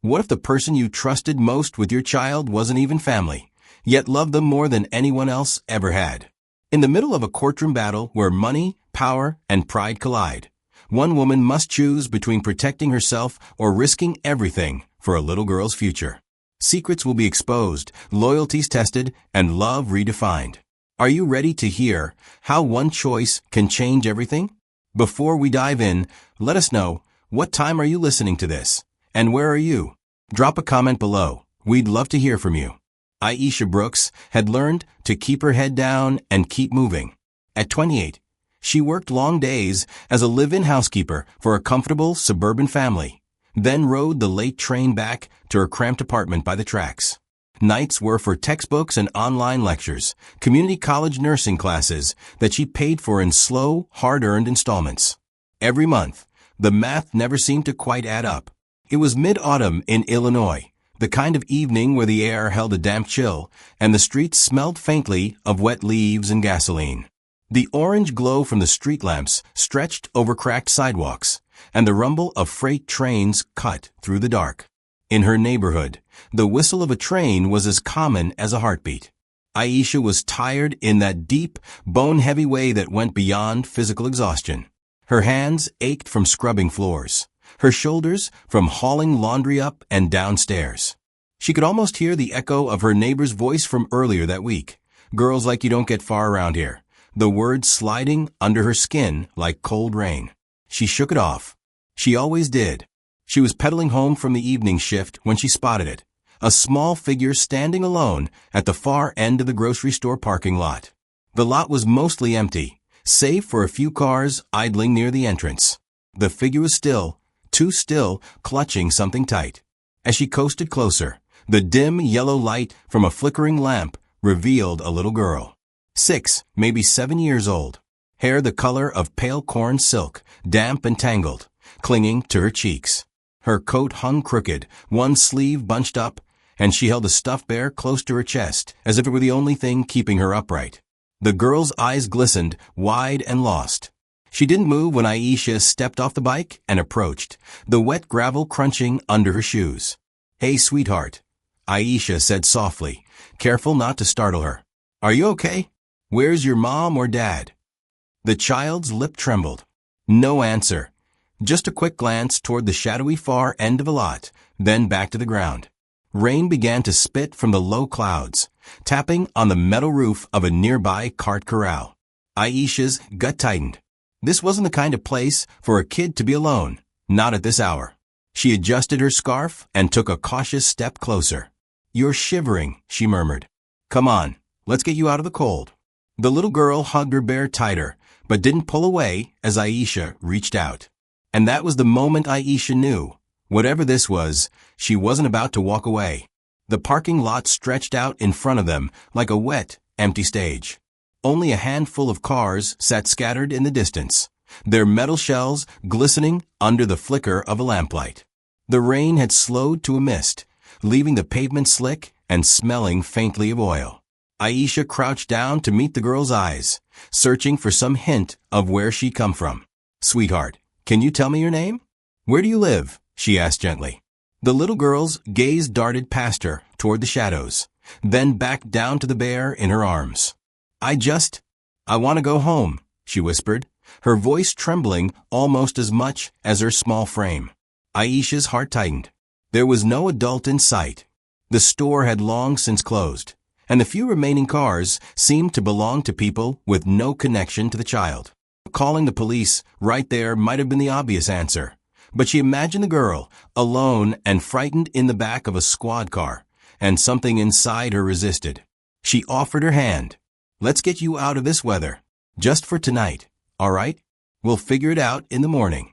What if the person you trusted most with your child wasn't even family, yet loved them more than anyone else ever had? In the middle of a courtroom battle where money, power, and pride collide, one woman must choose between protecting herself or risking everything for a little girl's future. Secrets will be exposed, loyalties tested, and love redefined. Are you ready to hear how one choice can change everything? Before we dive in, let us know, what time are you listening to this? And where are you? Drop a comment below. We'd love to hear from you. Aisha Brooks had learned to keep her head down and keep moving. At 28, she worked long days as a live-in housekeeper for a comfortable suburban family, then rode the late train back to her cramped apartment by the tracks. Nights were for textbooks and online lectures, community college nursing classes that she paid for in slow, hard-earned installments. Every month, the math never seemed to quite add up. It was mid-autumn in Illinois, the kind of evening where the air held a damp chill and the streets smelled faintly of wet leaves and gasoline. The orange glow from the street lamps stretched over cracked sidewalks, and the rumble of freight trains cut through the dark. In her neighborhood, the whistle of a train was as common as a heartbeat. Aisha was tired in that deep, bone-heavy way that went beyond physical exhaustion. Her hands ached from scrubbing floors, her shoulders from hauling laundry up and downstairs. She could almost hear the echo of her neighbor's voice from earlier that week. "Girls like you don't get far around here," the words sliding under her skin like cold rain. She shook it off. She always did. She was pedaling home from the evening shift when she spotted it, a small figure standing alone at the far end of the grocery store parking lot. The lot was mostly empty, save for a few cars idling near the entrance. The figure was still, too still, clutching something tight. As she coasted closer, the dim yellow light from a flickering lamp revealed a little girl. 6, maybe 7 years old. Hair the color of pale corn silk, damp and tangled, clinging to her cheeks. Her coat hung crooked, one sleeve bunched up, and she held a stuffed bear close to her chest, as if it were the only thing keeping her upright. The girl's eyes glistened, wide and lost. She didn't move when Aisha stepped off the bike and approached, the wet gravel crunching under her shoes. "Hey, sweetheart," Aisha said softly, careful not to startle her. "Are you okay? Where's your mom or dad?" The child's lip trembled. No answer. Just a quick glance toward the shadowy far end of a lot, then back to the ground. Rain began to spit from the low clouds, tapping on the metal roof of a nearby cart corral. Aisha's gut tightened. This wasn't the kind of place for a kid to be alone, not at this hour. She adjusted her scarf and took a cautious step closer. "You're shivering," she murmured. "Come on, let's get you out of the cold." The little girl hugged her bear tighter, but didn't pull away as Aisha reached out. And that was the moment Aisha knew, whatever this was, she wasn't about to walk away. The parking lot stretched out in front of them like a wet, empty stage. Only a handful of cars sat scattered in the distance, their metal shells glistening under the flicker of a lamplight. The rain had slowed to a mist, leaving the pavement slick and smelling faintly of oil. Aisha crouched down to meet the girl's eyes, searching for some hint of where she'd come from. "Sweetheart, can you tell me your name? Where do you live?" she asked gently. The little girl's gaze darted past her toward the shadows, then back down to the bear in her arms. I want to go home," she whispered, her voice trembling almost as much as her small frame. Aisha's heart tightened. There was no adult in sight. The store had long since closed, and the few remaining cars seemed to belong to people with no connection to the child. Calling the police right there might have been the obvious answer, but she imagined the girl, alone and frightened in the back of a squad car, and something inside her resisted. She offered her hand. "Let's get you out of this weather. Just for tonight, all right? We'll figure it out in the morning."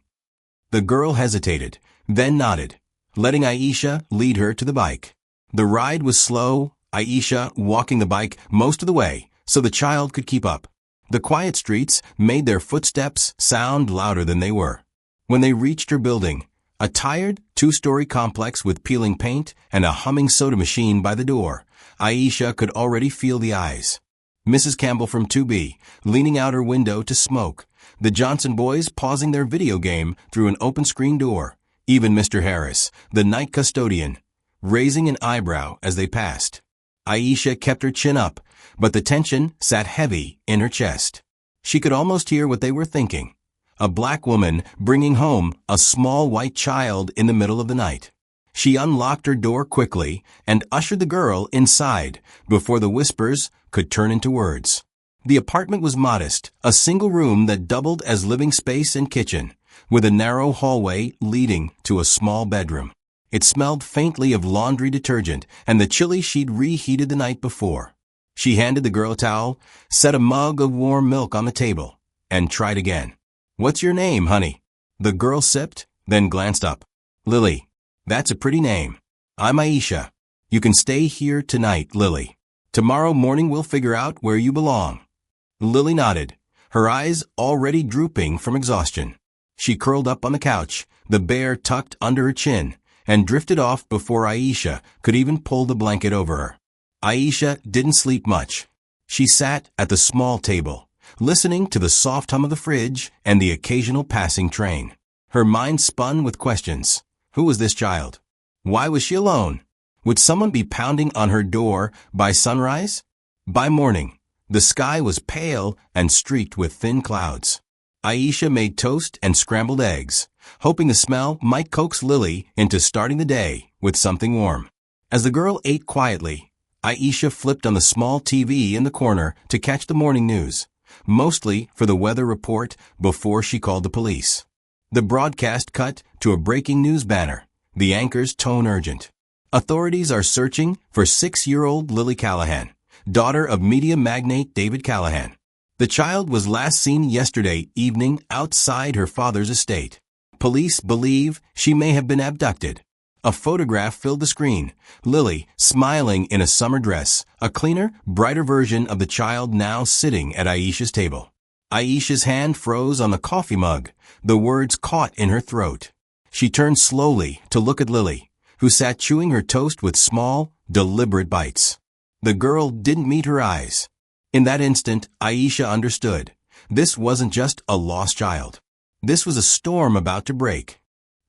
The girl hesitated, then nodded, letting Aisha lead her to the bike. The ride was slow, Aisha walking the bike most of the way so the child could keep up. The quiet streets made their footsteps sound louder than they were. When they reached her building, a tired, two-story complex with peeling paint and a humming soda machine by the door, Aisha could already feel the eyes. Mrs. Campbell from 2B, leaning out her window to smoke, the Johnson boys pausing their video game through an open-screen door, even Mr. Harris, the night custodian, raising an eyebrow as they passed. Aisha kept her chin up, but the tension sat heavy in her chest. She could almost hear what they were thinking. A black woman bringing home a small white child in the middle of the night. She unlocked her door quickly and ushered the girl inside before the whispers could turn into words. The apartment was modest, a single room that doubled as living space and kitchen, with a narrow hallway leading to a small bedroom. It smelled faintly of laundry detergent and the chili she'd reheated the night before. She handed the girl a towel, set a mug of warm milk on the table, and tried again. "What's your name, honey?" The girl sipped, then glanced up. "Lily. That's a pretty name. I'm Aisha. You can stay here tonight, Lily. Tomorrow morning we'll figure out where you belong." Lily nodded, her eyes already drooping from exhaustion. She curled up on the couch, the bear tucked under her chin, and drifted off before Aisha could even pull the blanket over her. Aisha didn't sleep much. She sat at the small table, listening to the soft hum of the fridge and the occasional passing train. Her mind spun with questions. Who was this child? Why was she alone? Would someone be pounding on her door by sunrise? By morning, the sky was pale and streaked with thin clouds. Aisha made toast and scrambled eggs, hoping the smell might coax Lily into starting the day with something warm. As the girl ate quietly, Aisha flipped on the small TV in the corner to catch the morning news, mostly for the weather report before she called the police. The broadcast cut to a breaking news banner, the anchor's tone urgent. Authorities are searching for 6-year-old Lily Callahan, daughter of media magnate David Callahan. The child was last seen yesterday evening outside her father's estate. Police believe she may have been abducted. A photograph filled the screen, Lily smiling in a summer dress, a cleaner, brighter version of the child now sitting at Aisha's table. Aisha's hand froze on the coffee mug, the words caught in her throat. She turned slowly to look at Lily, who sat chewing her toast with small, deliberate bites. The girl didn't meet her eyes. In that instant, Aisha understood. This wasn't just a lost child. This was a storm about to break.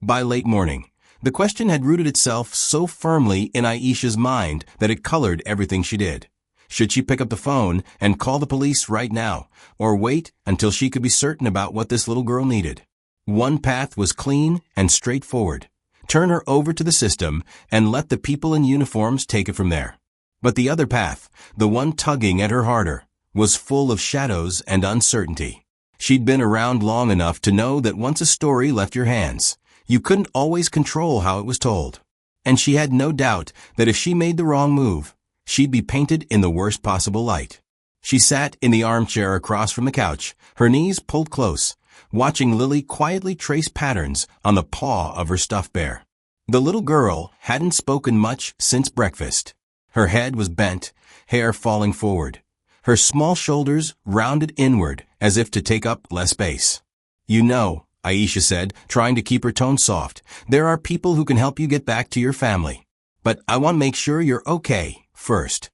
By late morning, the question had rooted itself so firmly in Aisha's mind that it colored everything she did. Should she pick up the phone and call the police right now, or wait until she could be certain about what this little girl needed? One path was clean and straightforward. Turn her over to the system and let the people in uniforms take it from there. But the other path, the one tugging at her harder, was full of shadows and uncertainty. She'd been around long enough to know that once a story left your hands, you couldn't always control how it was told. And she had no doubt that if she made the wrong move, she'd be painted in the worst possible light. She sat in the armchair across from the couch, her knees pulled close, watching Lily quietly trace patterns on the paw of her stuffed bear. The little girl hadn't spoken much since breakfast. Her head was bent, hair falling forward. Her small shoulders rounded inward as if to take up less space. "You know," Aisha said, trying to keep her tone soft, "there are people who can help you get back to your family. But I want to make sure you're okay first."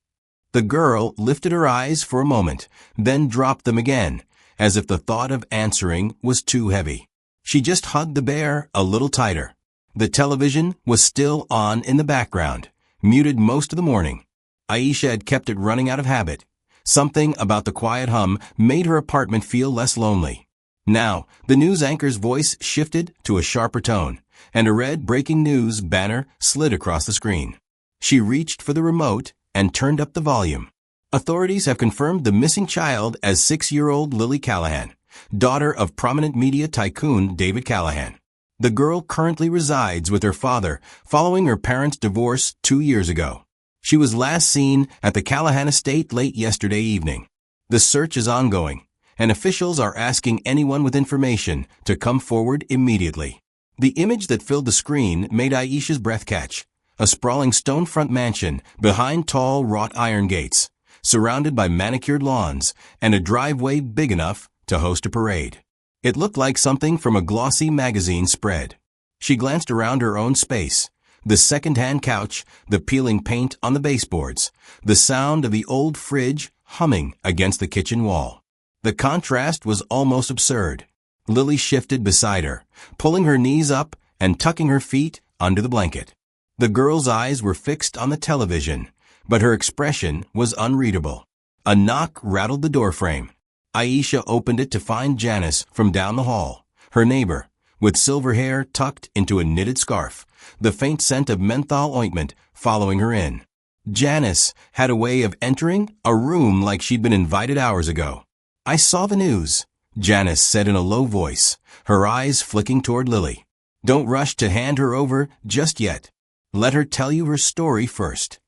The girl lifted her eyes for a moment, then dropped them again, as if the thought of answering was too heavy. She just hugged the bear a little tighter. The television was still on in the background, muted most of the morning. Aisha had kept it running out of habit. Something about the quiet hum made her apartment feel less lonely. Now, the news anchor's voice shifted to a sharper tone, and a red breaking news banner slid across the screen. She reached for the remote and turned up the volume. Authorities have confirmed the missing child as 6-year-old Lily Callahan, daughter of prominent media tycoon David Callahan. The girl currently resides with her father following her parents' divorce 2 years ago. She was last seen at the Callahan estate late yesterday evening. The search is ongoing, and officials are asking anyone with information to come forward immediately. The image that filled the screen made Aisha's breath catch. A sprawling stone-front mansion behind tall wrought iron gates, surrounded by manicured lawns and a driveway big enough to host a parade. It looked like something from a glossy magazine spread. She glanced around her own space. The second-hand couch, the peeling paint on the baseboards, the sound of the old fridge humming against the kitchen wall. The contrast was almost absurd. Lily shifted beside her, pulling her knees up and tucking her feet under the blanket. The girl's eyes were fixed on the television, but her expression was unreadable. A knock rattled the doorframe. Aisha opened it to find Janice from down the hall, her neighbor, with silver hair tucked into a knitted scarf, the faint scent of menthol ointment following her in. Janice had a way of entering a room like she'd been invited hours ago. "I saw the news," Janice said in a low voice, her eyes flicking toward Lily. "Don't rush to hand her over just yet. Let her tell you her story first."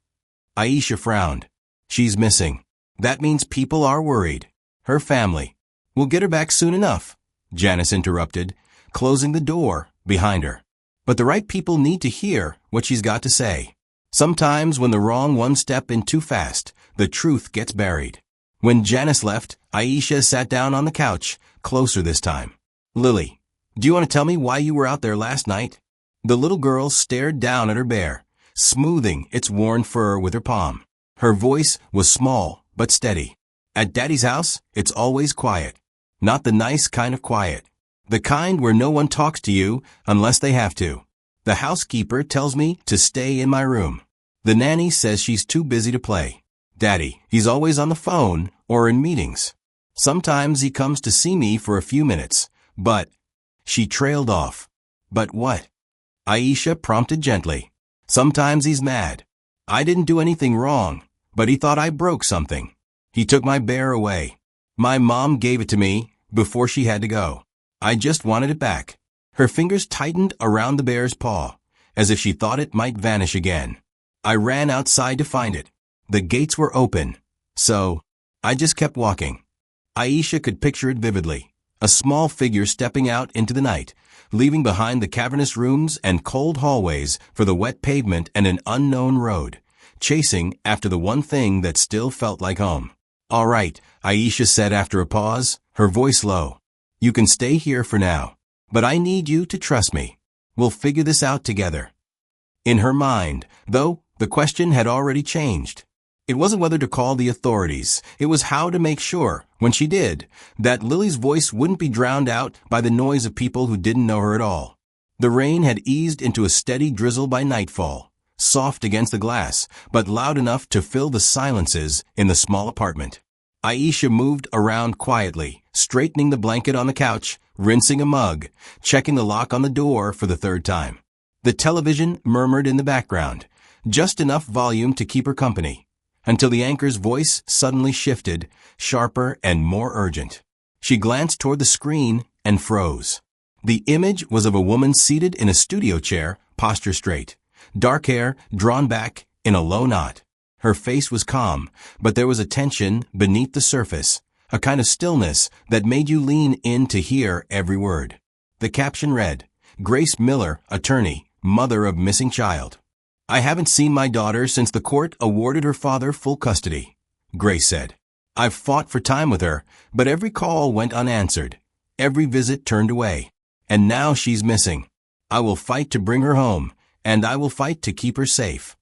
Aisha frowned. "She's missing. That means people are worried. Her family. We'll get her back soon enough," Janice interrupted, closing the door behind her. "But the right people need to hear what she's got to say. Sometimes when the wrong ones step in too fast, the truth gets buried." When Janice left, Aisha sat down on the couch, closer this time. "Lily, do you want to tell me why you were out there last night?" The little girl stared down at her bear, smoothing its worn fur with her palm. Her voice was small but steady. "At Daddy's house, it's always quiet. Not the nice kind of quiet. The kind where no one talks to you unless they have to. The housekeeper tells me to stay in my room. The nanny says she's too busy to play. Daddy, he's always on the phone or in meetings. Sometimes he comes to see me for a few minutes, but..." She trailed off. "But what?" Aisha prompted gently. "Sometimes he's mad. I didn't do anything wrong, but he thought I broke something. He took my bear away. My mom gave it to me before she had to go. I just wanted it back." Her fingers tightened around the bear's paw, as if she thought it might vanish again. "I ran outside to find it. The gates were open, so I just kept walking." Aisha could picture it vividly, a small figure stepping out into the night, leaving behind the cavernous rooms and cold hallways for the wet pavement and an unknown road, chasing after the one thing that still felt like home. "All right," Aisha said after a pause, her voice low. "You can stay here for now, but I need you to trust me. We'll figure this out together." In her mind, though, the question had already changed. It wasn't whether to call the authorities, it was how to make sure, when she did, that Lily's voice wouldn't be drowned out by the noise of people who didn't know her at all. The rain had eased into a steady drizzle by nightfall, soft against the glass, but loud enough to fill the silences in the small apartment. Aisha moved around quietly, straightening the blanket on the couch, rinsing a mug, checking the lock on the door for the third time. The television murmured in the background, just enough volume to keep her company, until the anchor's voice suddenly shifted, sharper and more urgent. She glanced toward the screen and froze. The image was of a woman seated in a studio chair, posture straight, dark hair drawn back in a low knot. Her face was calm, but there was a tension beneath the surface, a kind of stillness that made you lean in to hear every word. The caption read, "Grace Miller, attorney, mother of missing child. I haven't seen my daughter since the court awarded her father full custody," Grace said. "I've fought for time with her, but every call went unanswered, every visit turned away, and now she's missing. I will fight to bring her home, and I will fight to keep her safe."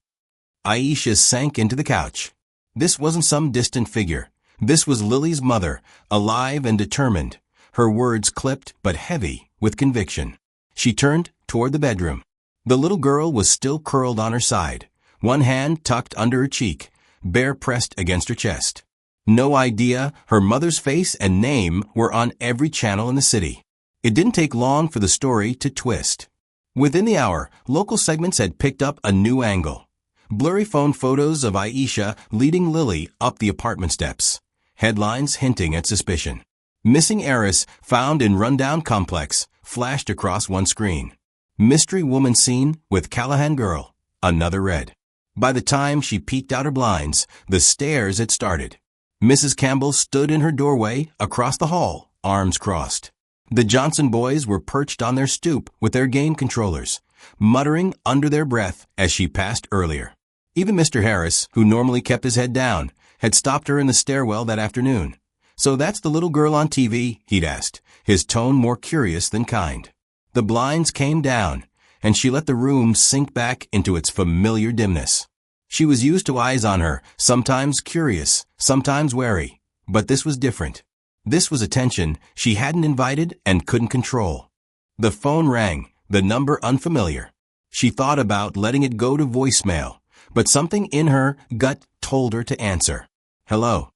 Aisha sank into the couch. This wasn't some distant figure. This was Lily's mother, alive and determined, her words clipped but heavy with conviction. She turned toward the bedroom. The little girl was still curled on her side, one hand tucked under her cheek, bare pressed against her chest. No idea her mother's face and name were on every channel in the city. It didn't take long for the story to twist. Within the hour, local segments had picked up a new angle. Blurry phone photos of Aisha leading Lily up the apartment steps. Headlines hinting at suspicion. "Missing heiress found in rundown complex" flashed across one screen. "Mystery woman seen with Callahan girl," another read. By the time she peeked out her blinds, the stares had started. Mrs. Campbell stood in her doorway across the hall, arms crossed. The Johnson boys were perched on their stoop with their game controllers, muttering under their breath as she passed earlier. Even Mr. Harris, who normally kept his head down, had stopped her in the stairwell that afternoon. "So that's the little girl on TV?" he'd asked, his tone more curious than kind. The blinds came down, and she let the room sink back into its familiar dimness. She was used to eyes on her, sometimes curious, sometimes wary, but this was different. This was attention she hadn't invited and couldn't control. The phone rang, the number unfamiliar. She thought about letting it go to voicemail, but something in her gut told her to answer. Hello.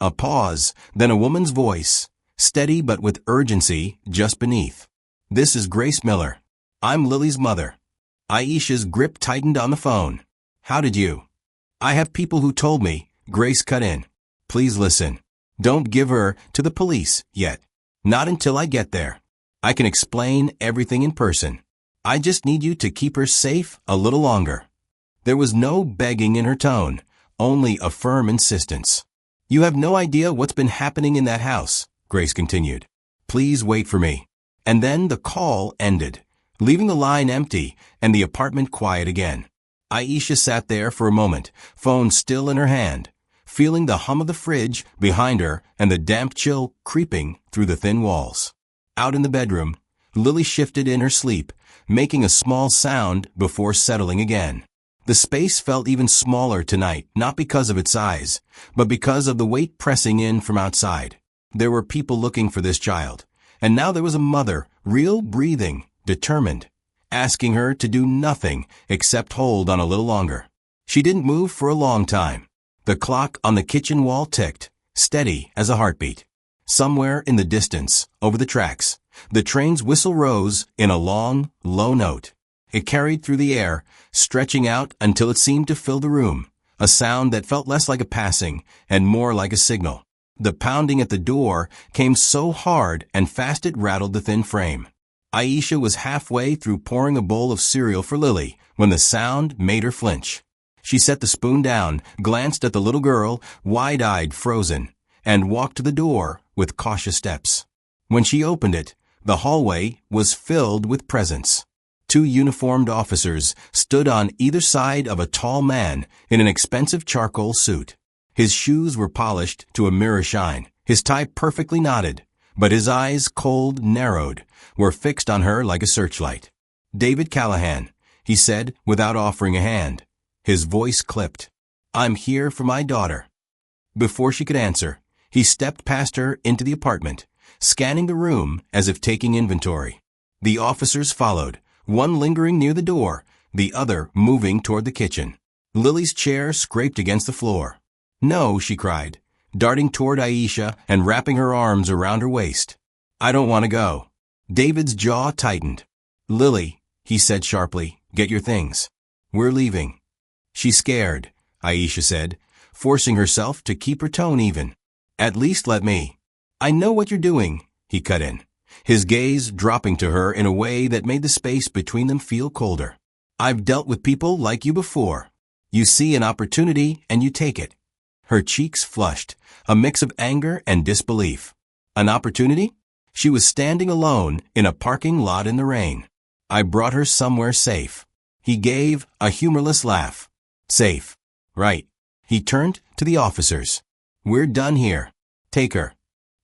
A pause, then a woman's voice, steady but with urgency, just beneath. This is Grace Miller. I'm Lily's mother. Aisha's grip tightened on the phone. How did you? I have people who told me, Grace cut in. Please listen. Don't give her to the police yet. Not until I get there. I can explain everything in person. I just need you to keep her safe a little longer. There was no begging in her tone, only a firm insistence. You have no idea what's been happening in that house, Grace continued. Please wait for me. And then the call ended, leaving the line empty and the apartment quiet again. Aisha sat there for a moment, phone still in her hand, feeling the hum of the fridge behind her and the damp chill creeping through the thin walls. Out in the bedroom, Lily shifted in her sleep, making a small sound before settling again. The space felt even smaller tonight, not because of its size, but because of the weight pressing in from outside. There were people looking for this child, and now there was a mother, real, breathing, determined, asking her to do nothing except hold on a little longer. She didn't move for a long time. The clock on the kitchen wall ticked, steady as a heartbeat. Somewhere in the distance, over the tracks, the train's whistle rose in a long, low note. It carried through the air, stretching out until it seemed to fill the room, a sound that felt less like a passing and more like a signal. The pounding at the door came so hard and fast it rattled the thin frame. Aisha was halfway through pouring a bowl of cereal for Lily when the sound made her flinch. She set the spoon down, glanced at the little girl, wide-eyed, frozen, and walked to the door with cautious steps. When she opened it, the hallway was filled with presence. 2 uniformed officers stood on either side of a tall man in an expensive charcoal suit. His shoes were polished to a mirror shine, his tie perfectly knotted, but his eyes, cold, narrowed, were fixed on her like a searchlight. David Callahan, he said without offering a hand. His voice clipped. I'm here for my daughter. Before she could answer, he stepped past her into the apartment, scanning the room as if taking inventory. The officers followed, one lingering near the door, the other moving toward the kitchen. Lily's chair scraped against the floor. No, she cried, darting toward Aisha and wrapping her arms around her waist. I don't want to go. David's jaw tightened. Lily, he said sharply, get your things. We're leaving. She's scared, Aisha said, forcing herself to keep her tone even. At least let me. I know what you're doing, he cut in, his gaze dropping to her in a way that made the space between them feel colder. I've dealt with people like you before. You see an opportunity and you take it. Her cheeks flushed, a mix of anger and disbelief. An opportunity? She was standing alone in a parking lot in the rain. I brought her somewhere safe. He gave a humorless laugh. Safe. Right. He turned to the officers. We're done here. Take her.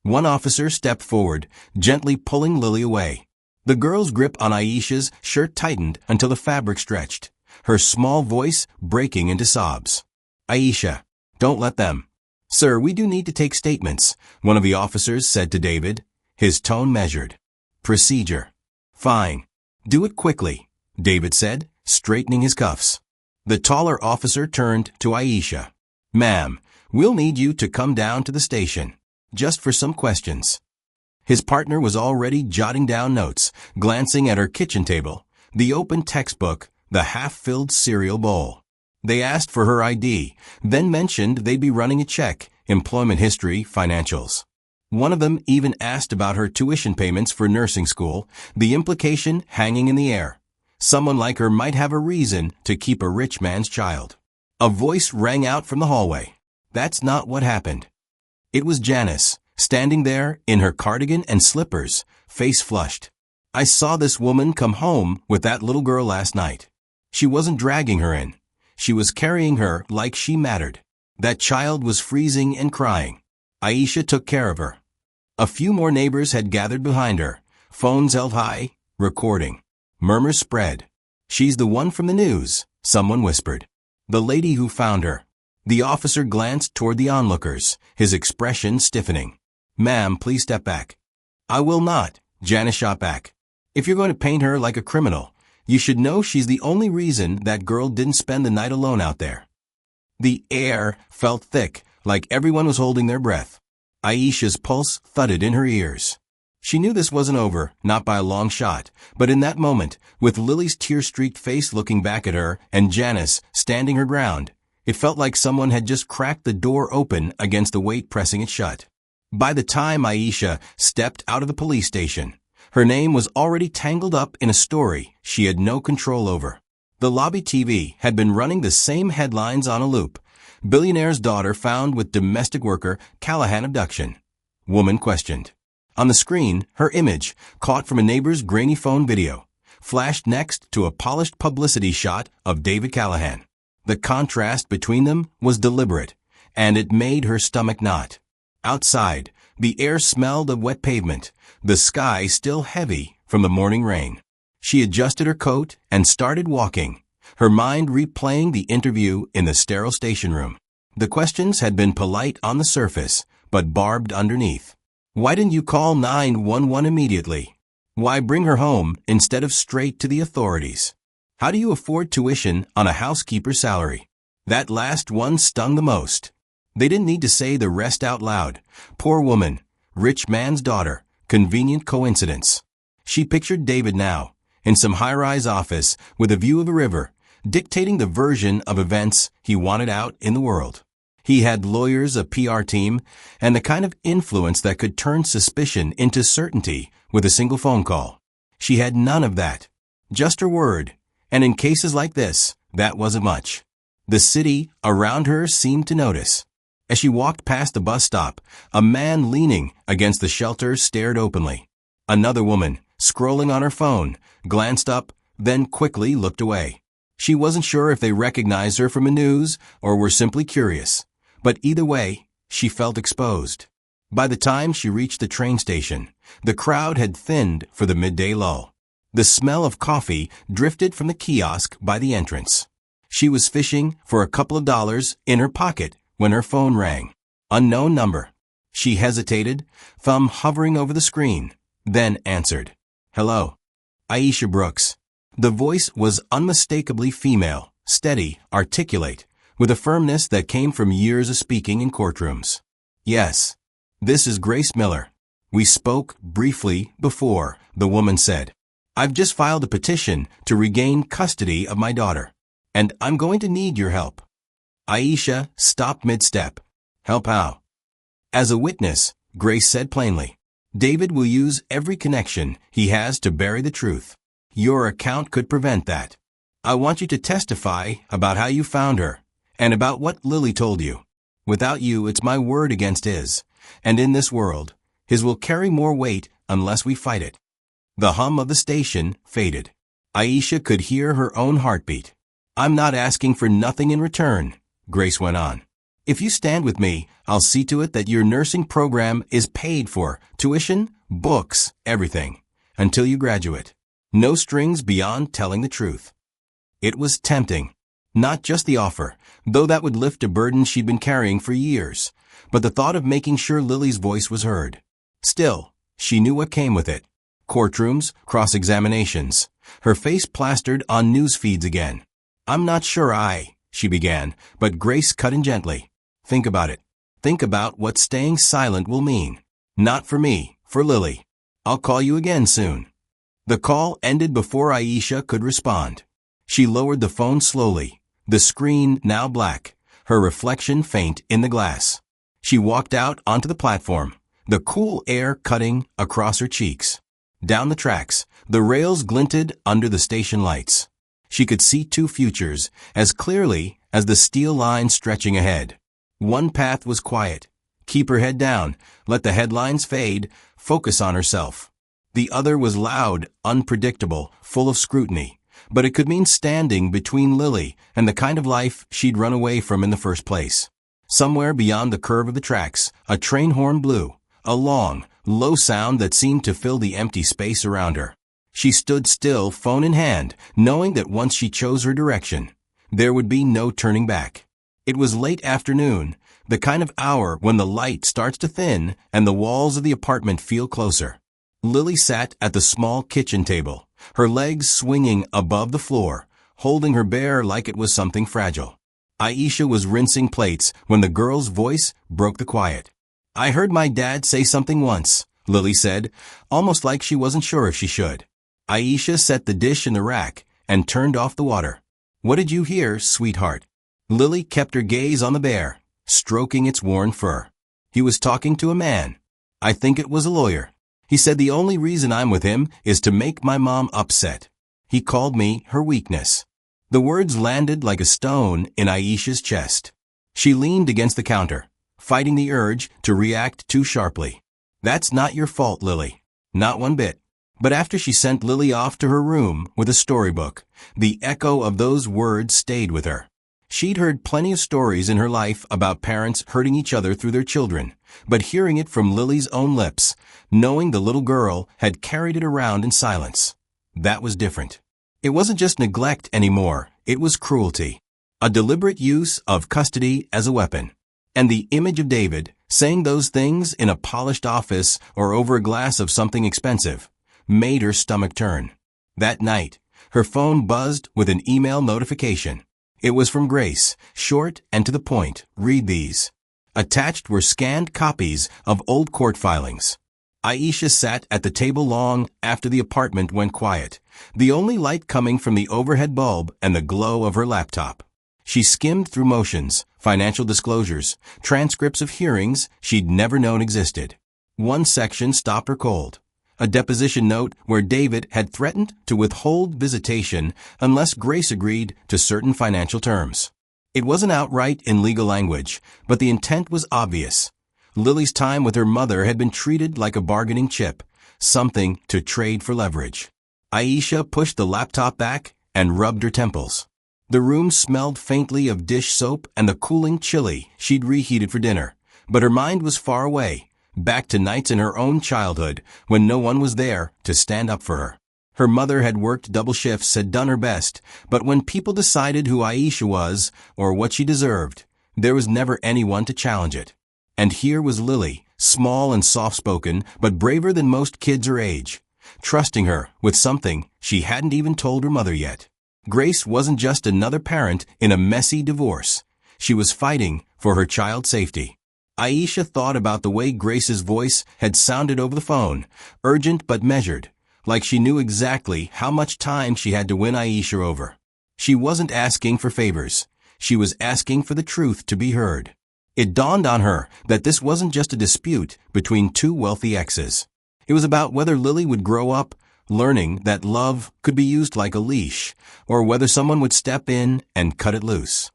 One officer stepped forward, gently pulling Lily away. The girl's grip on Aisha's shirt tightened until the fabric stretched, her small voice breaking into sobs. Aisha, don't let them. Sir, we do need to take statements, one of the officers said to David, his tone measured. Procedure. Fine. Do it quickly, David said, straightening his cuffs. The taller officer turned to Aisha. Ma'am, we'll need you to come down to the station, just for some questions. His partner was already jotting down notes, glancing at her kitchen table, the open textbook, the half-filled cereal bowl. They asked for her ID, then mentioned they'd be running a check, employment history, financials. One of them even asked about her tuition payments for nursing school, the implication hanging in the air. Someone like her might have a reason to keep a rich man's child. A voice rang out from the hallway. That's not what happened. It was Janice, standing there in her cardigan and slippers, face flushed. I saw this woman come home with that little girl last night. She wasn't dragging her in. She was carrying her like she mattered. That child was freezing and crying. Aisha took care of her. A few more neighbors had gathered behind her, phones held high, recording. Murmurs spread. She's the one from the news, someone whispered. The lady who found her. The officer glanced toward the onlookers, his expression stiffening. Ma'am, please step back. I will not, Janice shot back. If you're going to paint her like a criminal, you should know she's the only reason that girl didn't spend the night alone out there. The air felt thick, like everyone was holding their breath. Aisha's pulse thudded in her ears. She knew this wasn't over, not by a long shot, but in that moment, with Lily's tear-streaked face looking back at her and Janice standing her ground, it felt like someone had just cracked the door open against the weight pressing it shut. By the time Aisha stepped out of the police station, her name was already tangled up in a story she had no control over. The lobby TV had been running the same headlines on a loop. Billionaire's daughter found with domestic worker Callahan abduction. Woman questioned. On the screen, her image, caught from a neighbor's grainy phone video, flashed next to a polished publicity shot of David Callahan. The contrast between them was deliberate, and it made her stomach knot. Outside, the air smelled of wet pavement, the sky still heavy from the morning rain. She adjusted her coat and started walking, her mind replaying the interview in the sterile station room. The questions had been polite on the surface, but barbed underneath. Why didn't you call 911 immediately? Why bring her home instead of straight to the authorities? How do you afford tuition on a housekeeper's salary? That last one stung the most. They didn't need to say the rest out loud. Poor woman, rich man's daughter, convenient coincidence. She pictured David now, in some high-rise office with a view of a river, dictating the version of events he wanted out in the world. He had lawyers, a PR team, and the kind of influence that could turn suspicion into certainty with a single phone call. She had none of that. Just her word. And in cases like this, that wasn't much. The city around her seemed to notice. As she walked past the bus stop, a man leaning against the shelter stared openly. Another woman, scrolling on her phone, glanced up, then quickly looked away. She wasn't sure if they recognized her from the news or were simply curious. But either way, she felt exposed. By the time she reached the train station, the crowd had thinned for the midday lull. The smell of coffee drifted from the kiosk by the entrance. She was fishing for a couple of dollars in her pocket when her phone rang. Unknown number. She hesitated, thumb hovering over the screen, then answered. Hello. Aisha Brooks. The voice was unmistakably female, steady, articulate, with a firmness that came from years of speaking in courtrooms. Yes. This is Grace Miller. We spoke briefly before, the woman said. I've just filed a petition to regain custody of my daughter, and I'm going to need your help. Aisha stopped mid-step. Help how? As a witness, Grace said plainly. David will use every connection he has to bury the truth. Your account could prevent that. I want you to testify about how you found her, and about what Lily told you. Without you, it's my word against his, and in this world, his will carry more weight unless we fight it. The hum of the station faded. Aisha could hear her own heartbeat. I'm not asking for nothing in return, Grace went on. If you stand with me, I'll see to it that your nursing program is paid for, tuition, books, everything, until you graduate. No strings beyond telling the truth. It was tempting. Not just the offer, though that would lift a burden she'd been carrying for years, but the thought of making sure Lily's voice was heard. Still, she knew what came with it. Courtrooms, cross-examinations, her face plastered on news feeds again. I'm not sure she began, but Grace cut in gently. Think about it. Think about what staying silent will mean. Not for me, for Lily. I'll call you again soon. The call ended before Aisha could respond. She lowered the phone slowly, the screen now black, her reflection faint in the glass. She walked out onto the platform, the cool air cutting across her cheeks. Down the tracks, the rails glinted under the station lights. She could see two futures as clearly as the steel line stretching ahead. One path was quiet. Keep her head down, let the headlines fade, focus on herself. The other was loud, unpredictable, full of scrutiny, but it could mean standing between Lily and the kind of life she'd run away from in the first place. Somewhere beyond the curve of the tracks, a train horn blew, a long, low sound that seemed to fill the empty space around her. She stood still, phone in hand, knowing that once she chose her direction, there would be no turning back. It was late afternoon, the kind of hour when the light starts to thin and the walls of the apartment feel closer. Lily sat at the small kitchen table, her legs swinging above the floor, holding her bear like it was something fragile. Aisha was rinsing plates when the girl's voice broke the quiet. "I heard my dad say something once," Lily said, almost like she wasn't sure if she should. Aisha set the dish in the rack and turned off the water. "What did you hear, sweetheart?" Lily kept her gaze on the bear, stroking its worn fur. "He was talking to a man. I think it was a lawyer. He said the only reason I'm with him is to make my mom upset. He called me her weakness." The words landed like a stone in Aisha's chest. She leaned against the counter, fighting the urge to react too sharply. "That's not your fault, Lily. Not one bit." But after she sent Lily off to her room with a storybook, the echo of those words stayed with her. She'd heard plenty of stories in her life about parents hurting each other through their children, but hearing it from Lily's own lips, knowing the little girl had carried it around in silence, that was different. It wasn't just neglect anymore, it was cruelty. A deliberate use of custody as a weapon. And the image of David, saying those things in a polished office or over a glass of something expensive, made her stomach turn. That night, her phone buzzed with an email notification. It was from Grace, short and to the point. "Read these." Attached were scanned copies of old court filings. Aisha sat at the table long after the apartment went quiet, the only light coming from the overhead bulb and the glow of her laptop. She skimmed through motions, financial disclosures, transcripts of hearings she'd never known existed. One section stopped her cold. A deposition note where David had threatened to withhold visitation unless Grace agreed to certain financial terms. It wasn't outright in legal language, but the intent was obvious. Lily's time with her mother had been treated like a bargaining chip, something to trade for leverage. Aisha pushed the laptop back and rubbed her temples. The room smelled faintly of dish soap and the cooling chili she'd reheated for dinner, but her mind was far away, back to nights in her own childhood when no one was there to stand up for her. Her mother had worked double shifts, had done her best, but when people decided who Aisha was or what she deserved, there was never anyone to challenge it. And here was Lily, small and soft-spoken, but braver than most kids her age, trusting her with something she hadn't even told her mother yet. Grace wasn't just another parent in a messy divorce. She was fighting for her child's safety. Aisha thought about the way Grace's voice had sounded over the phone, urgent but measured, like she knew exactly how much time she had to win Aisha over. She wasn't asking for favors. She was asking for the truth to be heard. It dawned on her that this wasn't just a dispute between two wealthy exes. It was about whether Lily would grow up learning that love could be used like a leash, or whether someone would step in and cut it loose.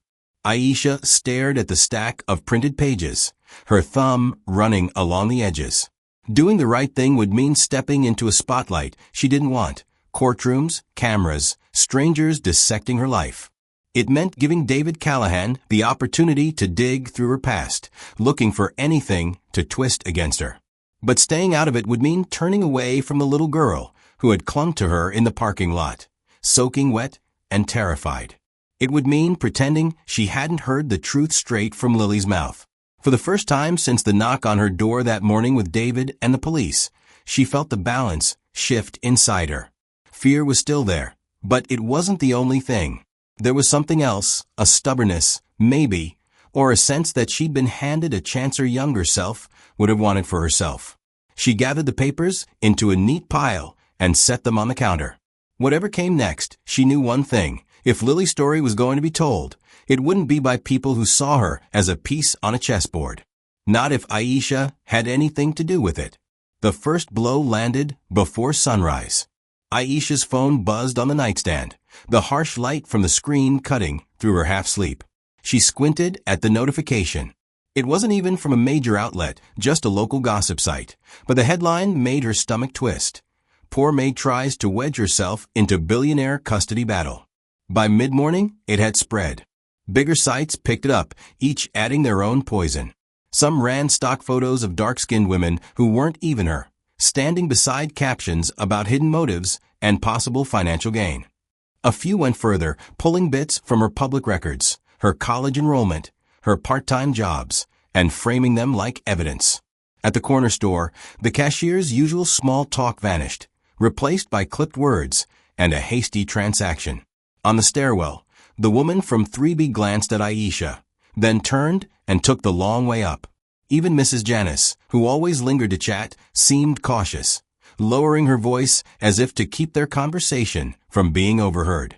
Aisha stared at the stack of printed pages, her thumb running along the edges. Doing the right thing would mean stepping into a spotlight she didn't want, courtrooms, cameras, strangers dissecting her life. It meant giving David Callahan the opportunity to dig through her past, looking for anything to twist against her. But staying out of it would mean turning away from the little girl who had clung to her in the parking lot, soaking wet and terrified. It would mean pretending she hadn't heard the truth straight from Lily's mouth. For the first time since the knock on her door that morning with David and the police, she felt the balance shift inside her. Fear was still there, but it wasn't the only thing. There was something else, a stubbornness, maybe, or a sense that she'd been handed a chance her younger self would have wanted for herself. She gathered the papers into a neat pile and set them on the counter. Whatever came next, she knew one thing. If Lily's story was going to be told, it wouldn't be by people who saw her as a piece on a chessboard. Not if Aisha had anything to do with it. The first blow landed before sunrise. Aisha's phone buzzed on the nightstand, the harsh light from the screen cutting through her half-sleep. She squinted at the notification. It wasn't even from a major outlet, just a local gossip site, but the headline made her stomach twist. Poor maid tries to wedge herself into billionaire custody battle. By mid-morning, it had spread. Bigger sites picked it up, each adding their own poison. Some ran stock photos of dark-skinned women who weren't even her, standing beside captions about hidden motives and possible financial gain. A few went further, pulling bits from her public records, her college enrollment, her part-time jobs, and framing them like evidence. At the corner store, the cashier's usual small talk vanished, replaced by clipped words and a hasty transaction. On the stairwell, the woman from 3B glanced at Aisha, then turned and took the long way up. Even Mrs. Janice, who always lingered to chat, seemed cautious, lowering her voice as if to keep their conversation from being overheard.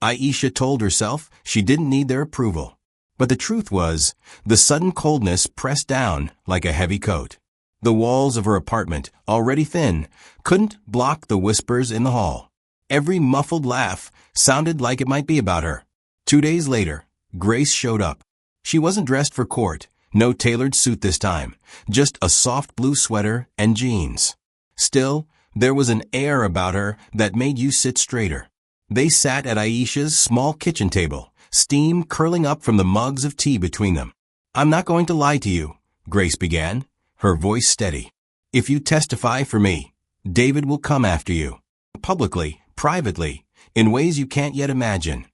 Aisha told herself she didn't need their approval. But the truth was, the sudden coldness pressed down like a heavy coat. The walls of her apartment, already thin, couldn't block the whispers in the hall. Every muffled laugh sounded like it might be about her. 2 days later, Grace showed up. She wasn't dressed for court, no tailored suit this time, just a soft blue sweater and jeans. Still, there was an air about her that made you sit straighter. They sat at Aisha's small kitchen table, steam curling up from the mugs of tea between them. "I'm not going to lie to you," Grace began, her voice steady. "If you testify for me, David will come after you. Publicly, privately, in ways you can't yet imagine."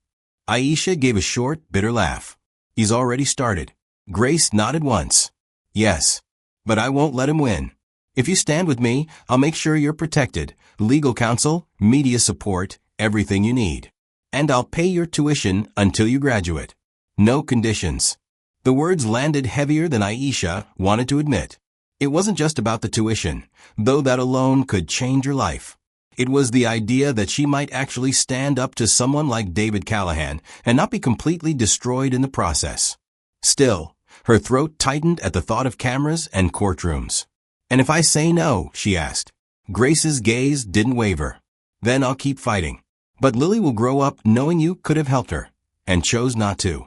Aisha gave a short, bitter laugh. "He's already started." Grace nodded once. "Yes, but I won't let him win. If you stand with me, I'll make sure you're protected. Legal counsel, media support, everything you need. And I'll pay your tuition until you graduate. No conditions." The words landed heavier than Aisha wanted to admit. It wasn't just about the tuition, though that alone could change her life. It was the idea that she might actually stand up to someone like David Callahan and not be completely destroyed in the process. Still, her throat tightened at the thought of cameras and courtrooms. "And if I say no?" she asked. Grace's gaze didn't waver. "Then I'll keep fighting. But Lily will grow up knowing you could have helped her, and chose not to."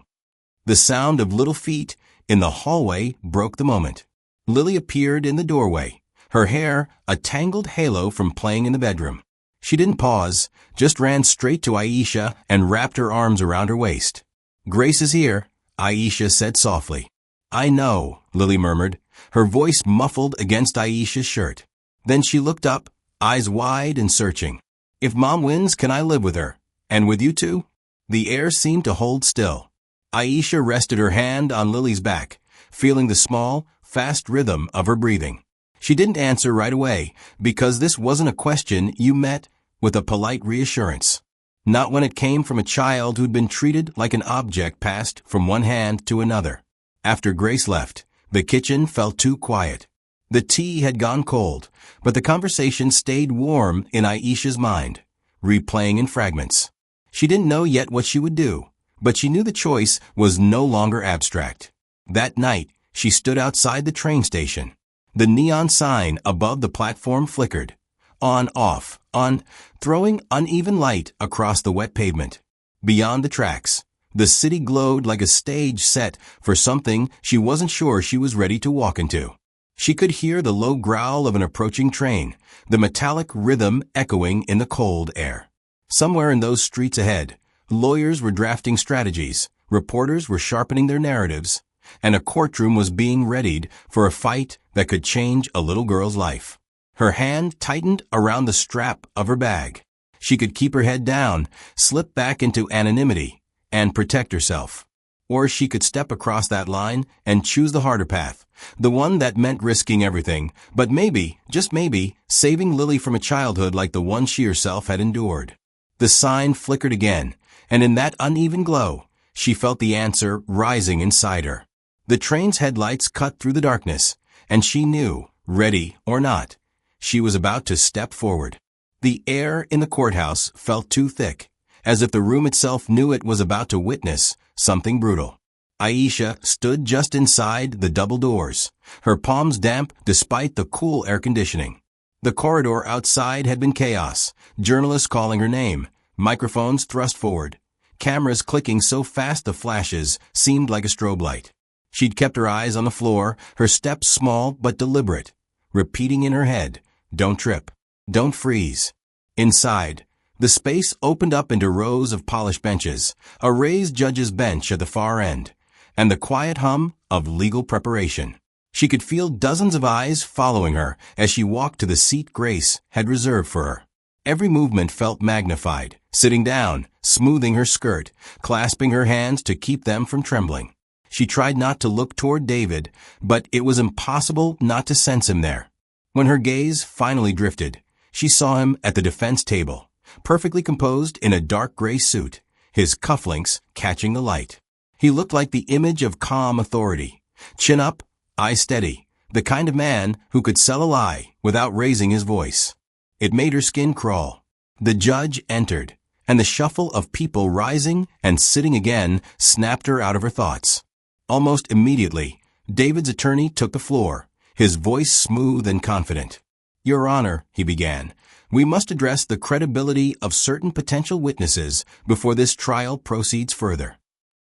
The sound of little feet in the hallway broke the moment. Lily appeared in the doorway, her hair a tangled halo from playing in the bedroom. She didn't pause, just ran straight to Aisha and wrapped her arms around her waist. "Grace is here," Aisha said softly. "I know," Lily murmured, her voice muffled against Aisha's shirt. Then she looked up, eyes wide and searching. "If Mom wins, can I live with her? And with you too?" The air seemed to hold still. Aisha rested her hand on Lily's back, feeling the small, fast rhythm of her breathing. She didn't answer right away, because this wasn't a question you met with a polite reassurance. Not when it came from a child who'd been treated like an object passed from one hand to another. After Grace left, the kitchen felt too quiet. The tea had gone cold, but the conversation stayed warm in Aisha's mind, replaying in fragments. She didn't know yet what she would do, but she knew the choice was no longer abstract. That night, she stood outside the train station. The neon sign above the platform flickered. On, off, on, throwing uneven light across the wet pavement. Beyond the tracks, the city glowed like a stage set for something she wasn't sure she was ready to walk into. She could hear the low growl of an approaching train, the metallic rhythm echoing in the cold air. Somewhere in those streets ahead, lawyers were drafting strategies, reporters were sharpening their narratives, and a courtroom was being readied for a fight that could change a little girl's life. Her hand tightened around the strap of her bag. She could keep her head down, slip back into anonymity, and protect herself. Or she could step across that line and choose the harder path, the one that meant risking everything, but maybe, just maybe, saving Lily from a childhood like the one she herself had endured. The sign flickered again, and in that uneven glow, she felt the answer rising inside her. The train's headlights cut through the darkness, and she knew, ready or not, she was about to step forward. The air in the courthouse felt too thick, as if the room itself knew it was about to witness something brutal. Aisha stood just inside the double doors, her palms damp despite the cool air conditioning. The corridor outside had been chaos, journalists calling her name, microphones thrust forward, cameras clicking so fast the flashes seemed like a strobe light. She'd kept her eyes on the floor, her steps small but deliberate, repeating in her head, "Don't trip. Don't freeze." Inside, the space opened up into rows of polished benches, a raised judge's bench at the far end, and the quiet hum of legal preparation. She could feel dozens of eyes following her as she walked to the seat Grace had reserved for her. Every movement felt magnified, sitting down, smoothing her skirt, clasping her hands to keep them from trembling. She tried not to look toward David, but it was impossible not to sense him there. When her gaze finally drifted, she saw him at the defense table, perfectly composed in a dark gray suit, his cufflinks catching the light. He looked like the image of calm authority, chin up, eye steady, the kind of man who could sell a lie without raising his voice. It made her skin crawl. The judge entered, and the shuffle of people rising and sitting again snapped her out of her thoughts. Almost immediately, David's attorney took the floor, his voice smooth and confident. "Your Honor," he began, "we must address the credibility of certain potential witnesses before this trial proceeds further."